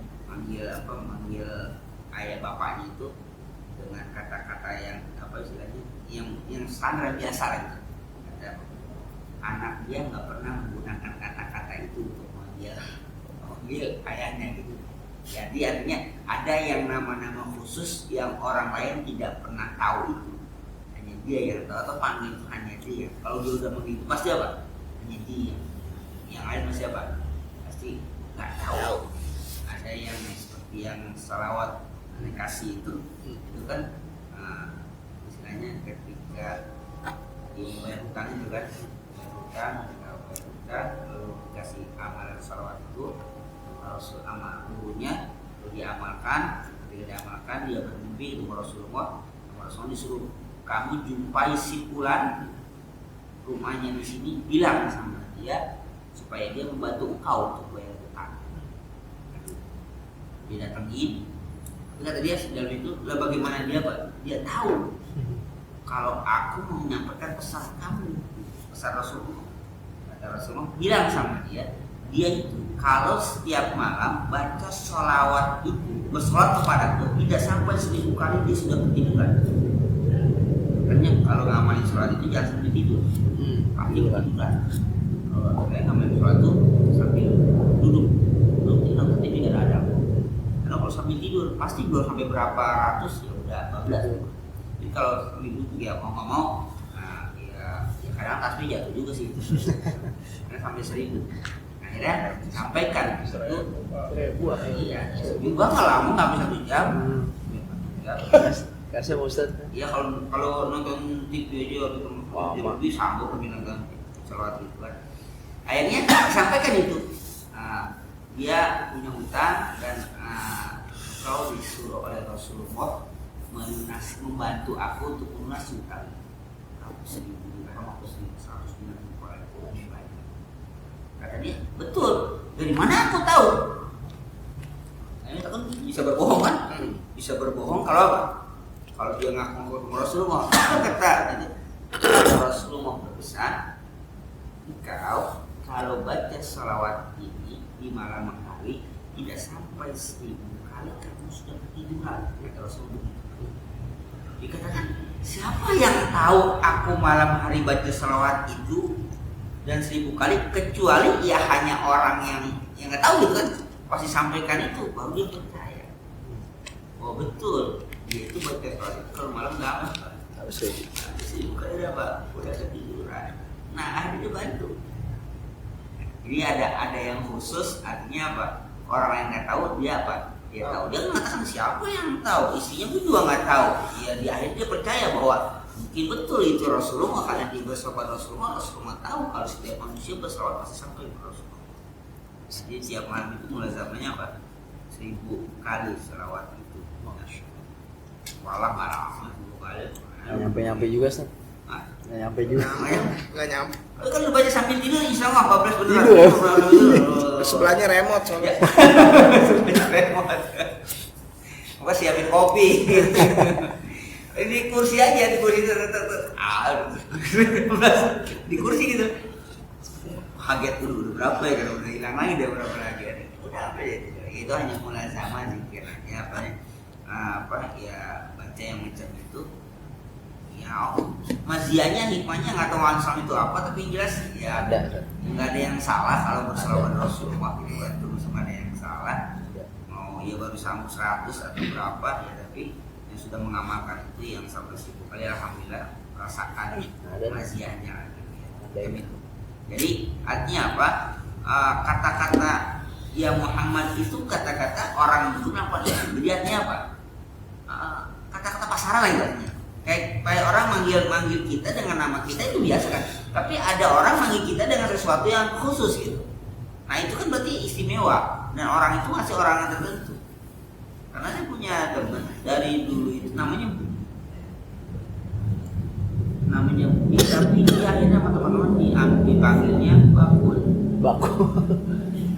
ayah bapaknya itu dengan kata-kata yang apa istilahnya yang standar biasa gitu. Kata anak dia nggak pernah menggunakan kata-kata itu untuk memanggil ayahnya gitu. Jadi artinya ada yang nama-nama khusus yang orang lain tidak pernah tahu itu, hanya dia yang tahu, atau panggil itu hanya dia. Kalau dia udah begitu pasti apa? Hanya dia. Yang lain masih apa? Pasti nggak tahu. Ada yang seperti yang salawat kasih itu kan istilahnya ketika membayar hutang itu kan, lalu dikasih amalan salawat itu, Rasul amal gurunya, lalu diamalkan, ketika diamalkan dia bermimpi itu Rasulullah disuruh kamu jumpai si fulan rumahnya di sini, bilang sama dia supaya dia membantu engkau untuk bayar hutang. Dia datangin, kata dia dalam itu, lah bagaimana dia Pak? Dia tahu kalau aku mau menyampaikan pesan kamu, pesan Rasulullah. Kata Rasulullah bilang sama dia itu kalau setiap malam baca sholawat itu, bersolat kepadaku tidak sampai 1000 kali dia sudah ketiduran. Makanya kalau ngamalin sholat itu jangan sampai tidur, pasti ketiduran. Kalau saya ngamalin sholat itu sambil duduk tidak TV nggak ada. Karena kalau sambil tidur pasti belum sampai berapa ratus, ya udah 12. Jadi kalau sambil duduk ya mau ya kadang tasbih jatuh juga sih. Karena sampai 1000. Akhirnya sampaikan itu 1000 iya, juga nggak lama, nggak bisa 1 jam. Kasih Ustaz. Iya kalau nonton TV aja lebih sanggup lebih nonton sholat itu kan. Akhirnya sampaikan itu. Dia punya hutang dan kau disuruh oleh Rasulullah membantu aku untuk melunasi hutang. Aku 1000 dirham, aku 190 banyak. Kata dia, betul. Dari mana aku tahu? bisa berbohong kan? Bisa berbohong kalau apa? Kalau dia ngaku Rasulullah, kata gitu. Rasulullah berpesan, engkau kalau baca salawat ini di malam hari tidak sampai 1000 kali kamu sudah ketiduran, kata Rasulullah. Dikatakan, siapa yang tahu aku malam hari baca salawat itu dan 1000 kali, kecuali ya hanya orang yang nggak tahu gitu kan, pasti sampaikan itu baru dia percaya. Oh betul, dia itu baca salawat itu kalau malam nggak apa. Harus ya. 1000 kali udah ketiduran. Nah akhirnya dibantu. Jadi ada yang khusus, artinya apa? Orang yang nggak tahu dia apa? Dia tahu. Dia mengatakan siapa yang tahu? Istrinya pun juga nggak tahu. Ya di akhirnya dia percaya bahwa mungkin betul itu Rasulullah, karena dia bersahabat Rasulullah tahu kalau setiap manusia bersalawat pasti sampai ke Rasulullah. Jadi tiap malam itu mulai zamannya apa? 1000 kali salawat itu. Walah marah 1000 kali. Nyampe juga Ustaz. Nggak nyampe juga. Nggak nyampe. Kan lu baca sambil tidur insya Allah 14 beneran. Sebelahnya remote soalnya. Remote. Apa siapin kopi. Di kursi aja, di kursi di kursi gitu. Kaget udah berapa ya, kalau udah hilang lagi udah berapa lagi. Udah apa ya? Itu hanya mulai sama zikir aja apa ya baca yang macam itu. Ya, mazianya hikmahnya nggak tahu ansal itu apa, tapi yang jelas ya nggak ada yang salah kalau berselawat Rasulullah gitu kan, terus nggak ada yang salah. Mau ya baru sambung 100 atau berapa ya, tapi yang sudah mengamalkan itu yang sampai 1000 kali alhamdulillah rasakan maziahnya. Jadi artinya apa? Kata-kata ya Muhammad itu kata-kata orang itu nampak dia. Jadi artinya apa? Kata-kata pasaran lah ibaratnya. Kayak orang manggil kita dengan nama kita itu biasa kan, tapi ada orang manggil kita dengan sesuatu yang khusus gitu. Nah itu kan berarti istimewa, dan orang itu masih orang yang tertentu. Karena saya punya teman dari dulu itu namanya Budi, tapi dia akhirnya sama teman-teman dipanggilnya Bakul.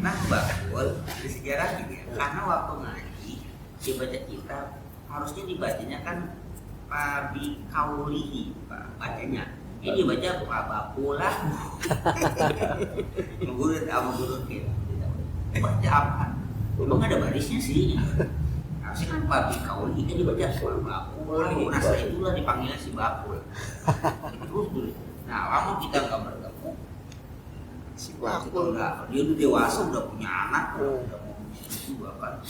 Nah Bakul di sejarah gitu ya, karena waktu ngaji dibaca kitab harusnya dibacanya kan Pabi kaulihi bacanya. Ini baca Pak Bapulah. Menggurut gitu. Baca apa? Memang ada barisnya sih. Harusnya kan Pabi kaulihi kan dibaca Pak Bapulah. Nah setelah itulah dipanggilnya si Bakul. Terus dulu. Nah lama kita nggak bertemu. Si Bakul nggak. Dia udah dewasa, udah punya anak, udah mau itu bahkan.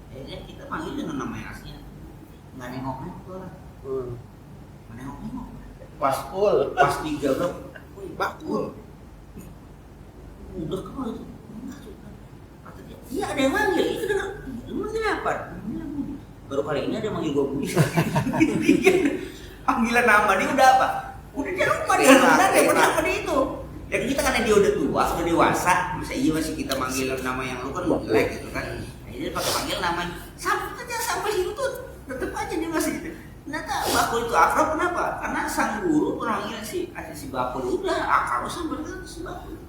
Akhirnya kita panggil dengan nama yang aslinya. Nggak nengok-nengok orang. Nengok-nengok pas 3 berapa? Woi Bakul udah kemana itu? Kata dia, iya ada yang manggil, itu dengar. Lu manggil apa? Baru kali ini ada yang manggil gua Budi. Panggilan nama dia udah apa? Udah dia lupa dia nama dia itu. Dan kita karena dia udah tua, sudah dewasa, masih kita manggil nama yang lu kan jelek gitu kan. Jadi pakai panggil namanya sampai situ tetap aja dia masih gitu. Ternyata Bakul itu akrab kenapa? Karena sang guru panggil si Bakul udah akrab sampai dengan si Bakul.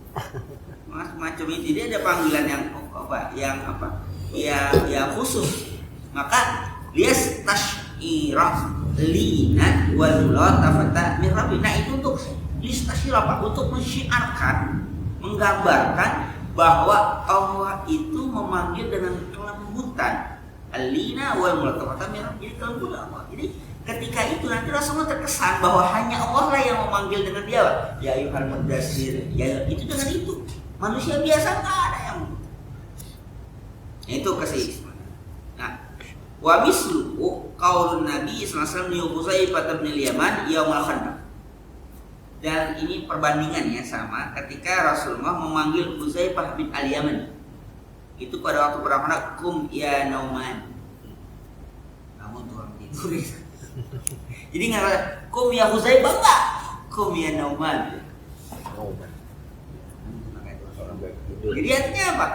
Macam itu dia ada panggilan yang khusus. Maka dia tasyraf lina wal latafata min rabbi. Nah itu untuk listasyraf, untuk mensyiarkan, menggambarkan bahwa Allah itu memanggil dengan kelembutan. Alina wal mulatafata min rabbi. Jadi kelembutan Allah. Jadi ketika itu nanti Rasulullah terkesan bahwa hanya Allah lah yang memanggil dengan dia. Ya ayyuhal mudassir. Ya itu dengan itu. Manusia biasa nggak ada yang itu keseimbangan. Nah, wa mislu qaulun Nabi sallallahu alaihi wasallam li Huzaifah bin Yaman yaumul Khandaq. Dan ini perbandingannya sama ketika Rasulullah memanggil Huzaifah bin Al-Yaman. Itu pada waktu perang Khandaq, kum ya Nauman. Kamu tuh tidur. Jadi nggak ada kum ya Huzaifah enggak, kum ya Nauman. Jadi artinya apa?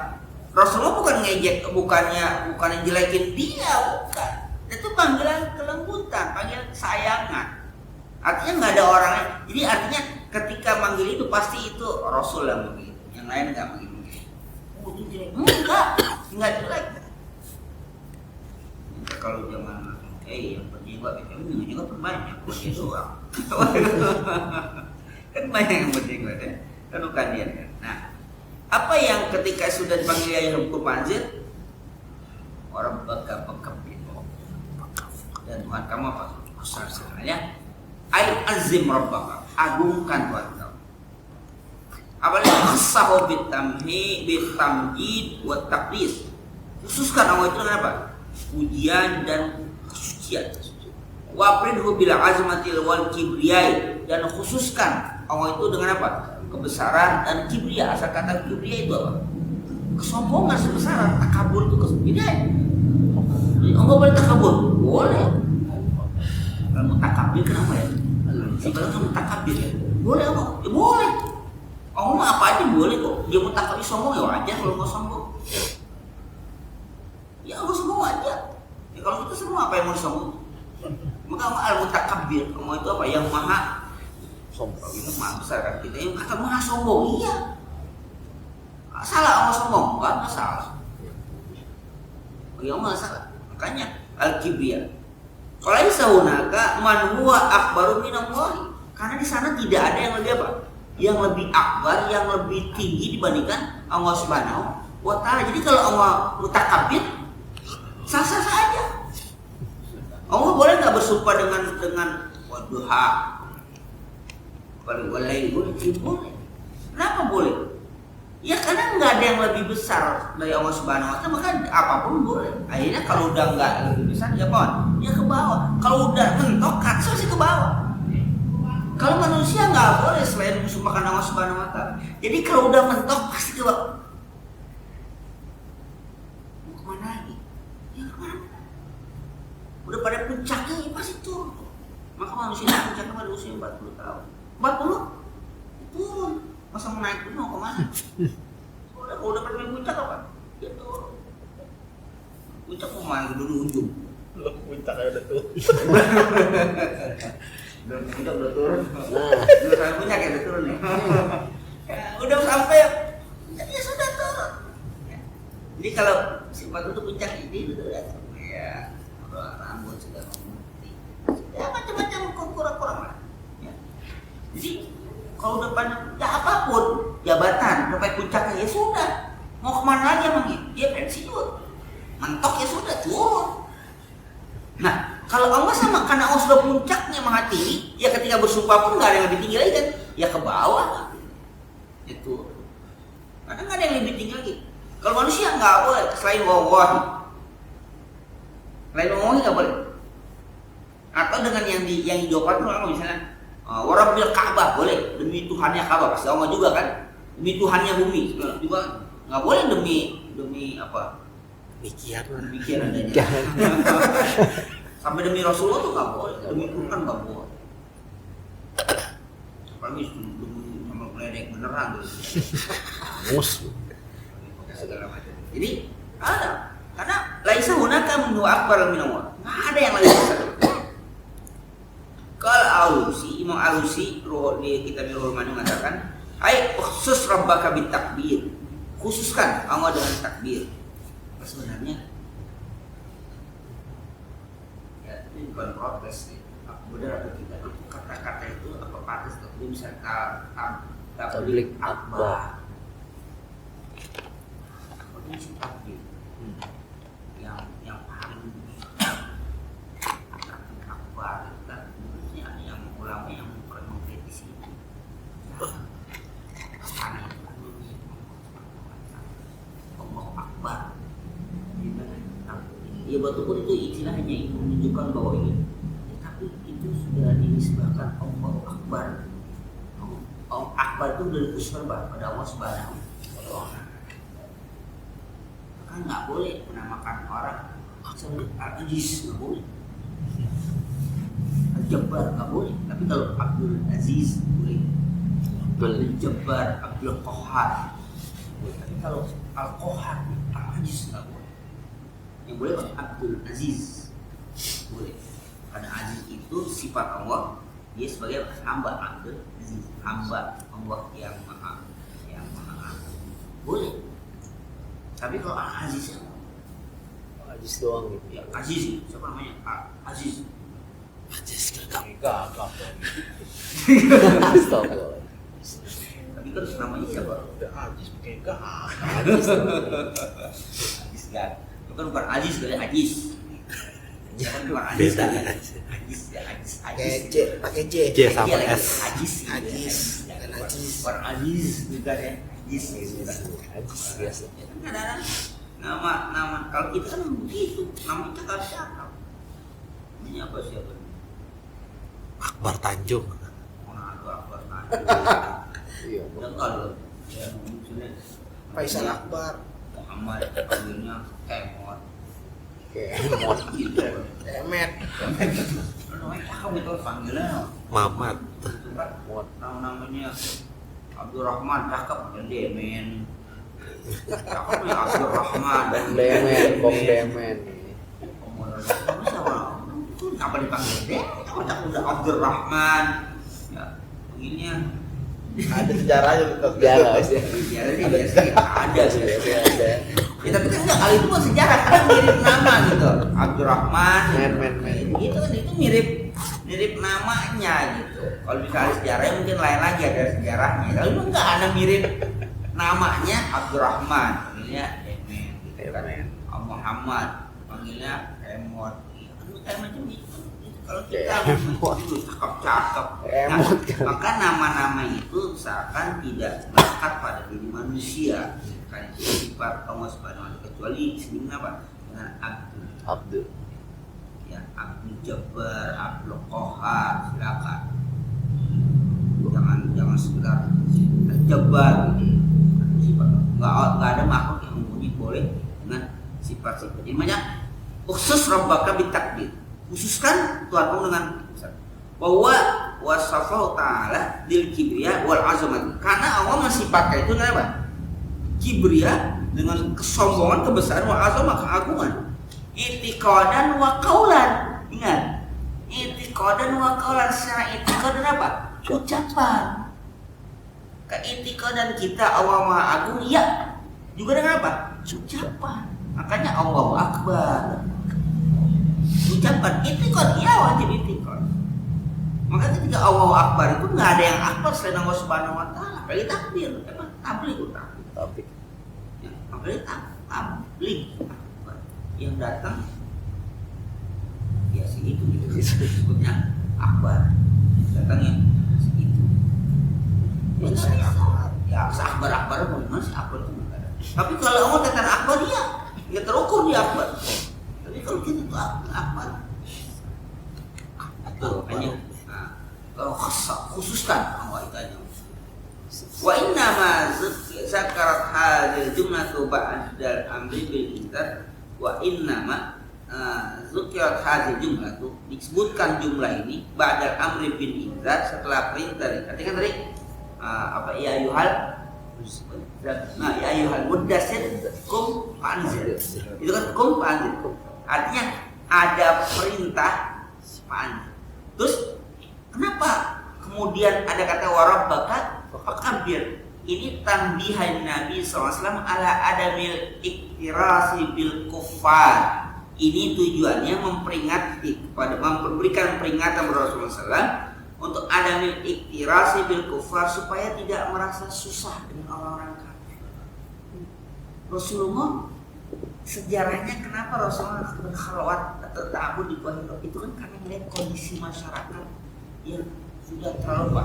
Rasulullah bukan ngejek, bukannya jelekin dia, bukan. Itu panggilan kelembutan, panggilan kesayangan. Artinya nggak ada orang lain. Jadi artinya ketika manggil itu pasti itu Rasul yang begitu, yang lain nggak begitu. Oh itu jelek, enggak jelek. kalau jangan yang berjenggot itu juga perbanyak dia doang. Kan banyak yang berjenggot ya. Kan bukan dia. Nah, apa yang ketika sudah dipanggil ya hukum manzil orang bekap itu. Dan Tuhan kamu apa? Misalnya azim rabbaka, agungkan Tuhan kamu. Apalagi khasahu bitamjid wa taqdis. Khususkan Allah itu dengan apa? Pujian dan kesucian. Wa pridhu bil azmatil wal kibriyai, dan khususkan Allah itu dengan apa? Kebesaran dan kibriya. Asal kata kibriya itu apa? Kesombongan, sebesaran. Takabur itu kesombongan. Allah boleh takabur? Boleh. Kalau mutakabir kenapa ya? Sebenarnya mutakabir ya? Boleh apa? Ya boleh. Allah mah apa aja boleh kok. Dia mutakabir sombong ya wajar kalau mau sombong. Ya Allah sombong wajar. Ya kalau kita semua apa yang mau sombong? Maka Allah al-mutakabir. Allah itu apa? Yang maha sombong. Itu maha besar kan? Kita yang kata maha sombong. Iya. Salah Allah sombong? Enggak salah. Ya Allah salah. Makanya al-kibriya. Kalau isahunaka man huwa akbaru minallahi. Karena di sana tidak ada yang lebih apa? Yang lebih akbar, yang lebih tinggi dibandingkan Allah Subhanahu wa taala. Jadi kalau Allah mutakabir, sah-sah saja. Allah boleh nggak bersumpah dengan wadduha, walai boleh? Kenapa boleh? Ya karena nggak ada yang lebih besar dari Allah Subhanahu wa taala, maka apapun boleh. Akhirnya kalau udah nggak lebih besar ya apa? Ya ke bawah. Kalau udah mentok katsur sih ke bawah. Kalau manusia nggak boleh selain mensumpahkan Allah Subhanahu wa taala. Jadi kalau udah mentok pasti ke bawah. Mau kemana lagi? Ya kemana? Udah pada puncaknya ya pasti turun. Maka manusia puncaknya pada usia 40 tahun. 40? Turun. Masa mau naik dulu mau kemana? Kalau udah pada puncak apa? Ya turun. Puncak mau main dulu ujung. Puncaknya udah tuh. Puncak udah turun. Udah sampai puncak ya udah turun nih. Udah sampai ya sudah turun. Jadi kalau sifat itu puncak ini itu ya rambut sudah memutih. Ya macam-macam kurang-kurang lah. Ya. Jadi kalau udah pada ya apapun jabatan sampai puncaknya ya sudah. Mau kemana lagi emang dia pensiun. Mentok ya sudah turun. Nah, kalau Allah sama karena Allah sudah puncaknya maha tinggi, ya ketika bersumpah pun nggak ada yang lebih tinggi lagi kan? Ya ke bawah. Itu. Karena nggak ada yang lebih tinggi lagi. Kalau manusia nggak boleh selain wawahi. Selain wawahi nggak boleh. Atau dengan yang dijawabkan orang misalnya Warabil Ka'bah boleh, demi Tuhannya Ka'bah, pasti Allah juga kan? Demi Tuhannya bumi juga nggak boleh demi apa? Demikian adanya. Sampai demi Rasulullah tuh nggak boleh, demi Tuhan nggak boleh. Apalagi demi sama meledek beneran tuh. Mus. Segala macam. Jadi ada, karena laisa hunaka min akbar min Allah. Nggak ada yang lebih besar. Kalau Alusi, Imam Alusi di kitab Ruhul Mani mengatakan, "Ai khusus rabbaka bit takbir." Khususkan Allah dengan takbir. Sebenarnya ya ini bukan protes nih. Benar atau tidak itu kata-kata itu apa pantas tapi bisa tablik akbar. Ini sih takbir. Yang paling akbar kan yang ulama yang mengkritisi itu. Allah akbar. Ya betul itu istilahnya itu menunjukkan bahwa ini, tapi itu sudah dinisbahkan Allah akbar. Allah akbar itu dari unsur pada Allah Subhanahu wa taala. Kan nggak boleh menamakan orang Al-Aziz, nggak boleh. Al-Jabbar nggak boleh. Tapi kalau Abdul Aziz boleh. Abdul Jabbar, Abdul Qahar. Tapi kalau Al-Qahar, Al-Aziz nggak boleh. Yang boleh Abdul Aziz boleh. Karena Aziz itu sifat Allah. Dia sebagai hamba Abdul Aziz, hamba Allah yang maha boleh. Tapi kalau Al-Aziz Ajis doang gitu. Ya, Aziz, siapa namanya? Aziz. Ajis gagap. Gagap. Astagfirullah. Tapi kan namanya siapa? Udah Ajis pakai gagap. Ajis. Aziz kan. Itu kan bukan Aziz, kali Aziz. Jangan bukan Aziz. Beda. Aziz ya, Aziz. Pakai J. J sama Iya, S. Aziz. Ajis. Bukan Ajis. Bukan Aziz, bukan ya. Aziz. Ajis biasa. Ya kan kadang-kadang nama kalau kita kan begitu, namanya cakap-cakap. Ini apa siapa? Akbar Tanjung. Mana ada apa? Iya. Yang kalau yang munculnya Faisal Akbar. Muhammad panggilnya Kemot. Kemot. Gitu. Emet. Namanya cakep itu panggilnya. Mamat. Itu kan namanya Abdurrahman cakep dan Demen. Cakepnya Abdurrahman dan Bom Demen. Apa dipanggil deh? Cakep udah Abdurrahman. Ya, panggilnya Ada sejarahnya tetap. Jarang sih. ada sih. Ada. Ya tapi kan enggak, kali itu mah sejarah, kadang mirip nama gitu. Abdurrahman. Men. Itu kan itu mirip namanya gitu. Kalau misalnya sejarahnya mungkin lain lagi, ada sejarahnya. Kalau itu enggak ada mirip namanya Abdurrahman, panggilnya Emen gitu kan. Muhammad panggilnya Emot. Iya kan macam itu. Kalau kita itu cakep-cakep. Emot kan. Maka nama-nama itu seakan tidak melekat pada diri manusia. Kan itu sifat Allah Subhanahu wa taala, kecuali disini apa? Dengan Abdul. Ya, Abdul Jabbar, Abdul Qahar, silakan. Jangan sekedar Jabbar gitu. Sifat enggak ada makhluk yang mempunyai boleh dengan sifat-sifat. Ini banyak khusus rabbaka bitakdir. Khususkan Tuhanmu dengan bahwa wasafahu ta'ala bil kibriya wal azamat. Karena Allah mensifatkan itu dengan apa? Kibriya, dengan kesombongan, kebesaran, wal azamat, keagungan. I'tiqadan wa qaulan. Ingat. I'tiqadan wa qaulan, secara i'tiqad dan apa? Ucapan. Ke'itiqadan kita Allah Maha Agung, ya. Juga dengan apa? Ucapan. Makanya Allahu Akbar. Ucapan i'tiqad, ya wajib i'tiqad. Maka ketika Allahu Akbar itu nggak ada yang akbar selain Allah Subhanahu wa taala. Apalagi takbir, emang tabligh itu Tapi ya, apalagi tabligh akbar. Yang datang ya segitu gitu. Disebutnya akbar. Datangnya segitu. Ya nggak bisa. Ya seakbar-akbar mau sih akbar itu nggak ada. Tapi kalau Allah katakan akbar, ya terukur dia akbar. Tapi kalau kita itu akbar. Betul, hanya kalau khususkan Allah itu aja. Wa inna ma zakarat hadil jumlatu ba'dal amri bil inzar wa inna ma zakarat hadil jumlatu, disebutkan jumlah ini ba'dal amri bil inzar, setelah perintah. Artinya tadi apa ya ayuhal ya ayuhal mudassir kum fa'anzir. Itu kan kum fa'anzir. Artinya ada perintah fa'anzir. Terus kenapa kemudian ada kata warabbaka fakabir? Ini tambihan Nabi SAW ala adamil iktirasi bil kuffar. Ini tujuannya memberikan peringatan Rasulullah SAW untuk adamil iktirasi bil kuffar, supaya tidak merasa susah dengan orang-orang kafir. Rasulullah sejarahnya kenapa Rasulullah berkhalwat atau ta'abud di Gua Hira itu kan karena melihat kondisi masyarakat yang sudah terlalu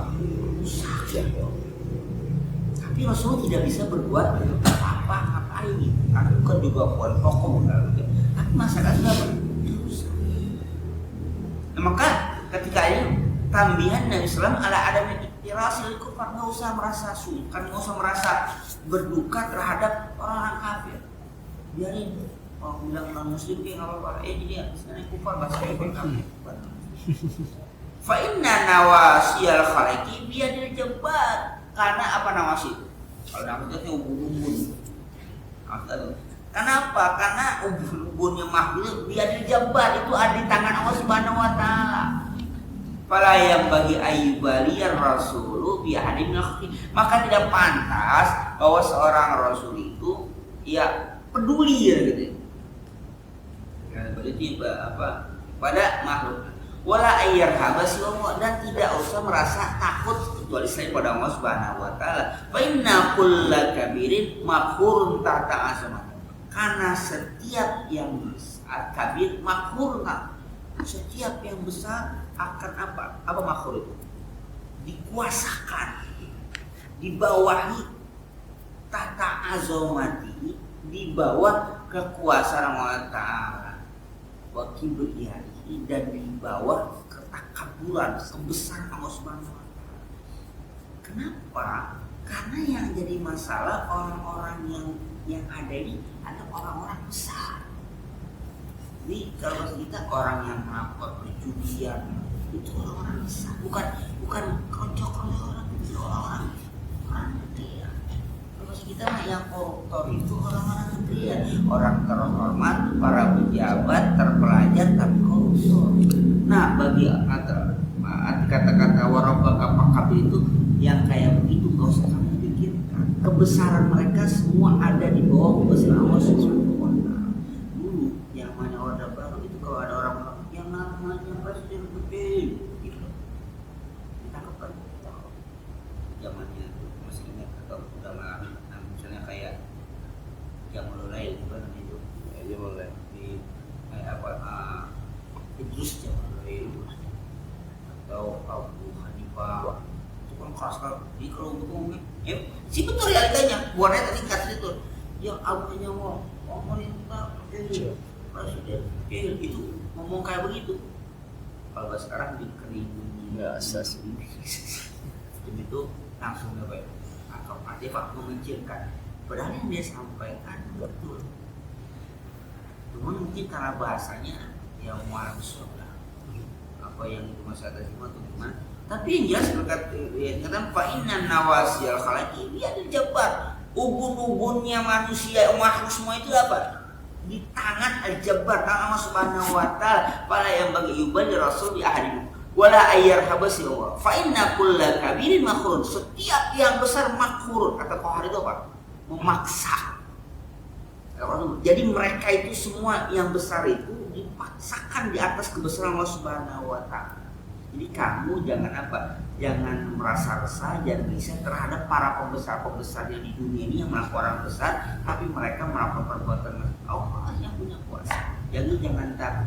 rusak ya. Tapi Rasulullah tidak bisa berbuat apa ngapain gitu. Karena bukan juga buat tokoh gitu. Tapi masyarakat sudah rusak. Nah, maka ketika ini tambihan Nabi SAW ala adamnya iktirasil kufar, nggak usah merasa sungkan, nggak usah merasa berduka terhadap orang-orang kafir. Biarin kalau bilang non muslim kayak nggak apa-apa. Jadi sebenarnya kufar bahasa kafir. Fa inna nawasiyal khalaqi biyadil jabbar. Karena apa nawasi? Kalau nawasi itu ubun-ubun. Kenapa? Karena ubun-ubunnya makhluk biyadil jabbar, itu ada di tangan Allah Subhanahu wa taala. Fala yang bagi ayyubaliyar rasulu biyadil khalqi. Maka tidak pantas bahwa seorang rasul itu ya peduli ya gitu. berarti apa? Pada makhluk. Wala ayyarhaba siwa, dan tidak usah merasa takut kecuali selain pada Allah Subhanahu wa taala. Fa inna kulla kabirin makhurun tahta azamah. Karena setiap yang kabir makhur, setiap yang besar akan apa? Apa makhur itu? Dikuasakan, dibawahi tahta azamati, di bawah kekuasaan Allah taala. Wa kibriyaihi, dan di bawah ketakaburan, kebesaran Allah Subhanahu wa taala. Kenapa? Karena yang jadi masalah orang-orang yang ada ini adalah orang-orang besar. Jadi kalau kita orang yang melakukan perjudian itu orang-orang besar, bukan kocok-kocok orang kecil, orang gede ya. Kalau kita yang koruptor itu orang-orang gede ya, orang terhormat, para pejabat, terpelajar tapi koruptor. Nah, bagi kata-kata warabbaka fakabir itu yang kayak begitu nggak usah kamu pikirkan. Kebesaran mereka semua ada di bawah kebesaran Allah Subhanahu wa taala. Dulu yang mana Orde Baru itu kalau ada orang yang namanya Presiden Putin gitu, ditangkap kan? Zamannya masih ingat atau udah mengalami, misalnya kayak yang mulai itu kan itu, Ya mulai. di kayak apa? Idrus Jamil atau Abu Hanifah itu kan keras kan, di kalau ngomong sih betul realitanya, buatnya tadi kasih itu yang abunya mau pemerintah presiden itu ngomong kayak begitu. Kalau sekarang dikeributi Biasa sih. jadi itu langsung apa? Akal aja Pak mengecilkan, padahal yang dia sampaikan betul. Cuma mungkin karena bahasanya yang muarus lah, apa yang itu masa tadi atau gimana. Tapi yang jelas kata Pak Inna Nawasil Khalaqi dia dijabbar. Ubun-ubunnya manusia makhluk semua itu apa? Di tangan al-jabbar, tangan Allah Subhanahu wa taala. Fala yang bagi yubal rasul bi ahadikum wala ayyarhaba siwa. Fa inna kulla kabirin makhurun. Setiap yang besar makhurun. Kata Kohar itu apa? Memaksa. Jadi mereka itu semua yang besar itu dipaksakan di atas kebesaran Allah Subhanahu wa taala. Jadi kamu jangan apa? Jangan merasa resah, jangan risih terhadap para pembesar-pembesar yang di dunia ini yang melakukan orang besar, tapi mereka melakukan perbuatan Allah yang punya kuasa. Jadi jangan takut.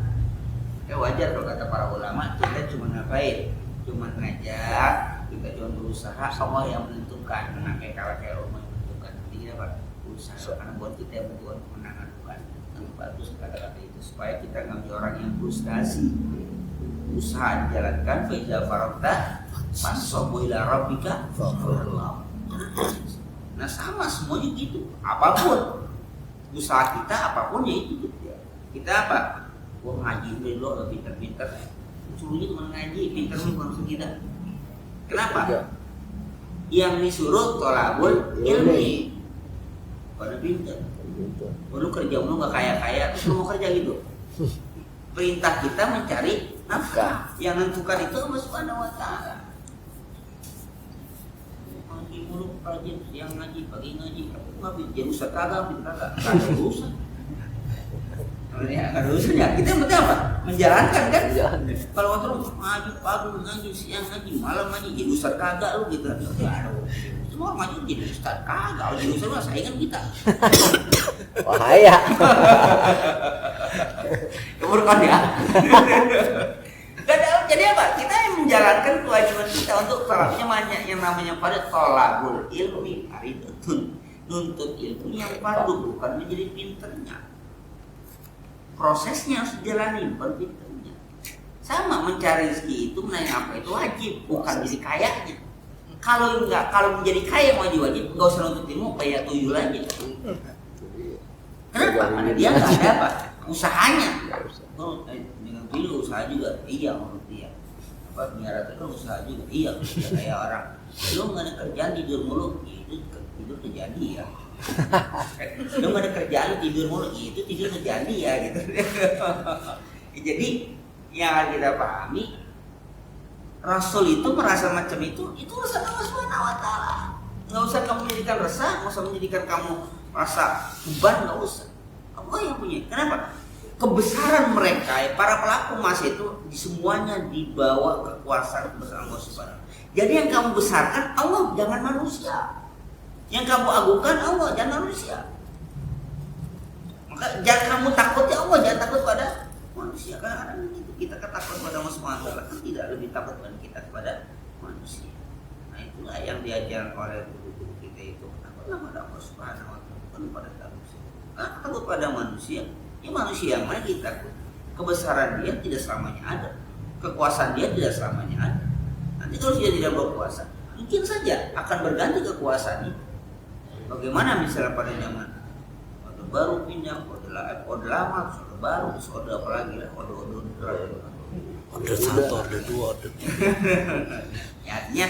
Ya wajar kalau kata para ulama, kita cuma ngapain? Cuma ngajak, kita cuma berusaha, Allah yang menentukan. Menang kayak kayak rumah menentukan. Jadi apa? Usaha, karena buat kita yang butuh kemenangan bukan. Yang bagus kata-kata itu supaya kita nggak menjadi orang yang frustasi. Usaha dijalankan, faiza faragta fanshabu ila rabbika farghab. Nah sama semuanya gitu. Apapun usaha kita, apapun ya itu gitu ya. Kita apa? Wah ngaji dulu, pinter-pinter. Suruhnya cuma ngaji, pinter maksud kita. Kenapa? Yang disuruh tolabul ilmi. Pada pinter. Lu kerja lu nggak kaya-kaya, terus lu mau kerja gitu. Perintah kita mencari nafkah, yang menentukan itu Allah Subhanahu wa taala. Ngaji mulu rajin, siang ngaji, pagi ngaji, ngaji jadi ustaz kagak, kagak ada urusan. Ada urusan ya, kita yang penting apa? Menjalankan kan? Kalau waktu ngaji pagi ngaji, siang ngaji, malam ngaji, jadi ustaz kagak lu gitu. Semua ngaji jadi ustaz kagak, jadi ustaz mah saingan kita. Bahaya. Keburukan ya. Jadi apa? Kita yang menjalankan kewajiban kita untuk tolaknya yang namanya pada tolabul ilmi, aridatun, nuntut ilmu yang fardu, bukan menjadi pinternya. Prosesnya harus dijalani, bukan pinternya. Sama mencari rezeki itu menanya apa itu wajib, bukan jadi kayanya. Kalau menjadi kaya wajib, nggak usah nuntut ilmu, kayak tuyul aja. Kenapa? Karena dia nggak ada apa? Usahanya. Oh, dengan tuyul usaha juga. Iya menurut dia. Apa miara itu usaha juga. Iya, kayak orang. Lu nggak ada kerjaan tidur mulu, itu tidur terjadi ya. Lu nggak ada kerjaan tidur mulu, itu tidur terjadi ya gitu. Jadi yang harus kita pahami, Rasul itu merasa macam itu urusan Allah Subhanahu wa taala. Nggak usah kamu menjadikan resah, nggak usah menjadikan kamu merasa beban, nggak usah. Allah yang punya. Kenapa? kebesaran mereka, para pelaku emas itu semuanya dibawa kekuasaan kebesaran Allah Subhanahu. Jadi yang kamu besarkan Allah, jangan manusia. Yang kamu agungkan Allah, jangan manusia. Maka jangan kamu takuti Allah, jangan takut pada manusia. Karena kita takut pada Allah Subhanahu wa taala, kan tidak lebih takut pada kita kepada manusia. Nah, itulah yang diajarkan oleh guru-guru kita itu. Takutlah pada Allah Subhanahu wa taala, bukan pada manusia. Karena takut pada manusia, ya manusia yang mana kita takut. Kebesaran dia tidak selamanya ada. Kekuasaan dia tidak selamanya ada. Nanti kalau dia tidak berkuasa, mungkin saja akan berganti kekuasaannya. Bagaimana misalnya pada zaman Orde Baru pindah, Orde Lama, Orde Baru, Orde apa lagi lah, Orde Orde 1, Orde 2, Orde 3. Ya, artinya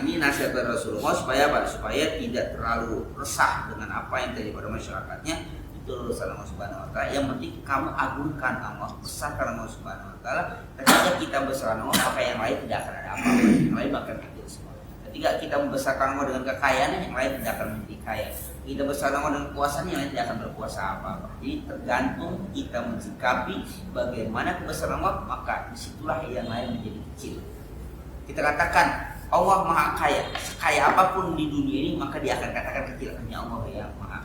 ini nasihat dari Rasulullah supaya apa? Supaya tidak terlalu resah dengan apa yang terjadi pada masyarakatnya. Itu urusan Allah Subhanahu wa taala. Yang penting kamu agungkan Allah, besarkan Allah Subhanahu wa taala. Ketika kita besarkan Allah, maka yang lain tidak akan ada apa-apa. Yang lain bahkan kecil semua. Ketika kita membesarkan Allah dengan kekayaan, yang lain tidak akan menjadi kaya. Kita besarkan Allah dengan kekuasaan, yang lain tidak akan berkuasa apa-apa. Jadi tergantung kita mensikapi bagaimana kebesaran Allah, maka disitulah yang lain menjadi kecil. Kita katakan Allah maha kaya, sekaya apapun di dunia ini, maka dia akan katakan kecil. Hanya Allah yang maha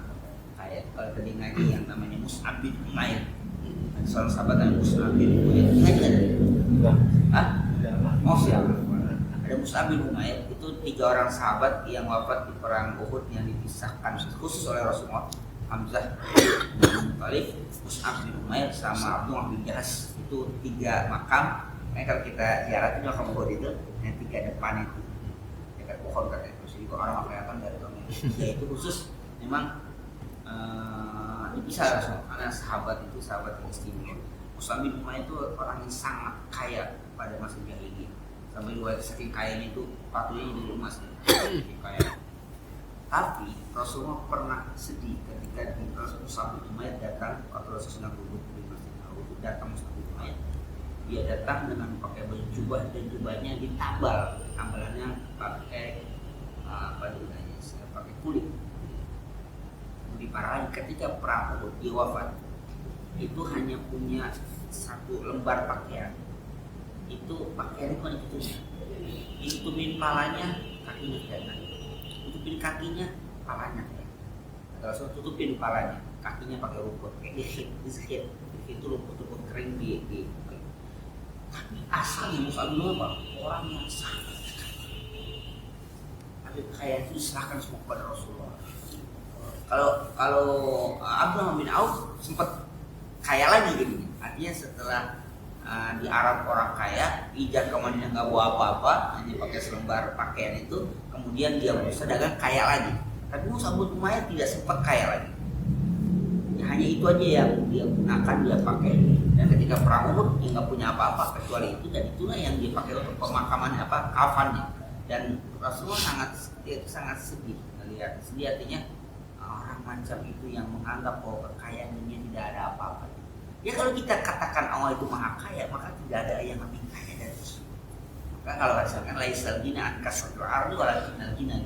kaya. Kalau tadi ngaji yang namanya Mus'ab bin Umair, seorang sahabat yang Mus'ab bin Umair, ngaji ada? Hah? Oh siapa? Ada Mus'ab bin Umair, itu 3 orang sahabat yang wafat di perang Uhud yang dipisahkan khusus oleh Rasulullah. Hamzah bin Thalib, Mus'ab bin Umair, sama Abdullah bin Jahas. Itu 3 makam. Kalau kita ziarah itu makam Uhud itu, yang 3 depan itu dekat pohon katanya. Terus juga orang kelihatan dari tengah. Ya itu khusus memang dipisah Rasul. Karena sahabat itu sahabat yang istimewa. Mus'ab bin Umair itu orang yang sangat kaya pada masa jahiliyah. Sampai dua saking kayanya itu patutnya di rumah sih. Kaya. Tapi Rasulullah pernah sedih ketika Mus'ab bin Umair datang waktu Rasulullah duduk di Masjid Nabawi. Datang Mus'ab bin Umair, dia datang dengan pakai baju jubah dan jubahnya ditambal, tambalannya pakai pakai kulit. Diparahi ketika perang Uhud dia wafat, itu hanya punya 1 lembar pakaian. Itu pakaian bukan ditutupin palanya, kakinya kelihatan. Tutupin kakinya, palanya kelihatan. Atau tutupin palanya, kakinya pakai rumput, kayak disihir. Itu rumput-rumput kering di. Tapi asalnya Mus'ab bin Umair orang yang sangat kaya. Tapi kaya itu diserahkan semua kepada Rasulullah. Kalau Abdullah bin Auf sempat kaya lagi gitu. Artinya setelah di Arab orang kaya, hijrah ke Madinah nggak bawa apa-apa, hanya pakai selembar pakaian itu, kemudian dia berusaha dagang kaya lagi. Tapi Mus'ab bin Umair tidak sempat kaya lagi. Ya, hanya itu aja yang dia gunakan, dia pakai. Dan ketika perang Uhud dia nggak punya apa-apa kecuali itu, dan itulah yang dia pakai untuk pemakamannya, kafannya. Dan Rasulullah sangat sedih melihat. Sedih artinya orang macam itu yang menganggap bahwa kekayaan dunia tidak ada apa-apa. Ya kalau kita katakan Allah itu maha kaya, maka tidak ada yang lebih kaya dari itu. Maka kalau misalkan laisal gina an kasratul ardi walakinnal gina.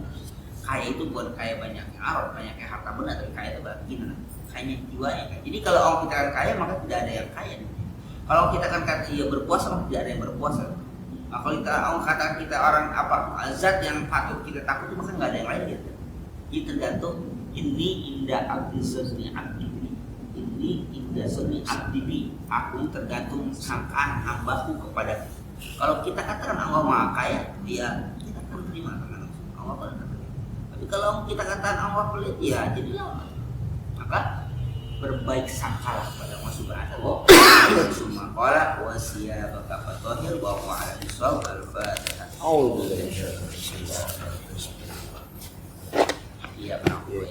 Kaya itu bukan kaya banyaknya arad, banyaknya harta benda, tapi kaya itu berarti gina. Kayaknya jiwanya kan. Jadi kalau Allah kita kaya, maka tidak ada yang kaya. Kalau kita kan kata dia berpuasa, maka tidak ada yang berpuasa. Nah, kalau kita Allah katakan kita orang apa zat yang patut kita takut, maka nggak ada yang lain gitu. Jadi tergantung ini indah abdi sunni abdi. Ini indah sunni abdi. Aku tergantung sangkaan hambaku kepada. Kalau kita katakan Allah maha kaya, ya kita akan terima dengan Allah akan terima. Tapi kalau kita katakan Allah pelit, ya jadilah. Maka berbaik sangkalah pada Allah Subhanahu wa ta'ala. Summa qala wa siyabaka fatahhir wa huwa 'ala bisawab al-fatihah. Iya, benar. Iya,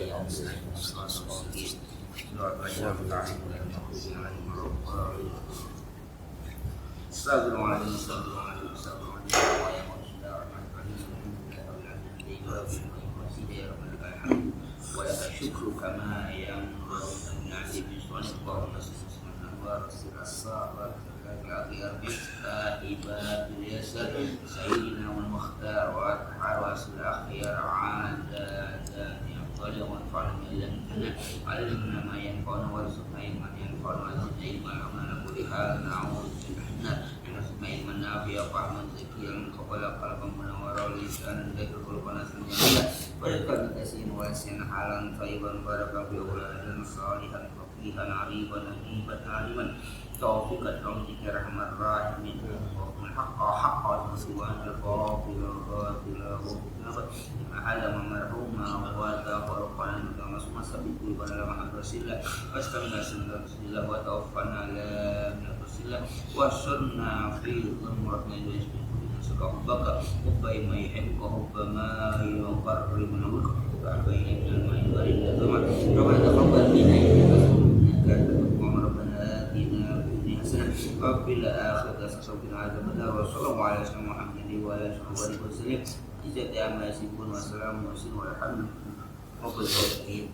علمنا ما ينفعنا وارزقنا علما ينفعنا وزدنا علما وعملا صالحا نعوذ بك من حسن علما نافعا وفهما زكيا قبل قلبا منورا ولسانا ذكر قلوبنا سميعا ورزقا كثيرا واسعا حالا طيبا باركا في اولادا صالحا فقيها عريبا نجيبا عالما توفيقا رحمتك يا ارحم الراحمين الحق حقا وسبحان الباطل باطلا علم مرحوما وتفرقنا من مسمى سبيل ولا محمد رسول الله واستمنا سنة رسول الله وتوفنا على من رسول الله واشرنا في ظلمرتنا سكه بكى حب ما يحب وحب ما يقرب من وجهه فأحبين من ما يقرب من الزمان ربنا تقبل منا إنك أنت التواب ربنا آتنا في الدنيا حسنة وفي الآخرة حسنة وقنا عذاب النار وصلى الله على سيدنا محمد وعلى آله وصحبه وسلم إجابة عما يصفون والسلام والحمد لله رب العالمين.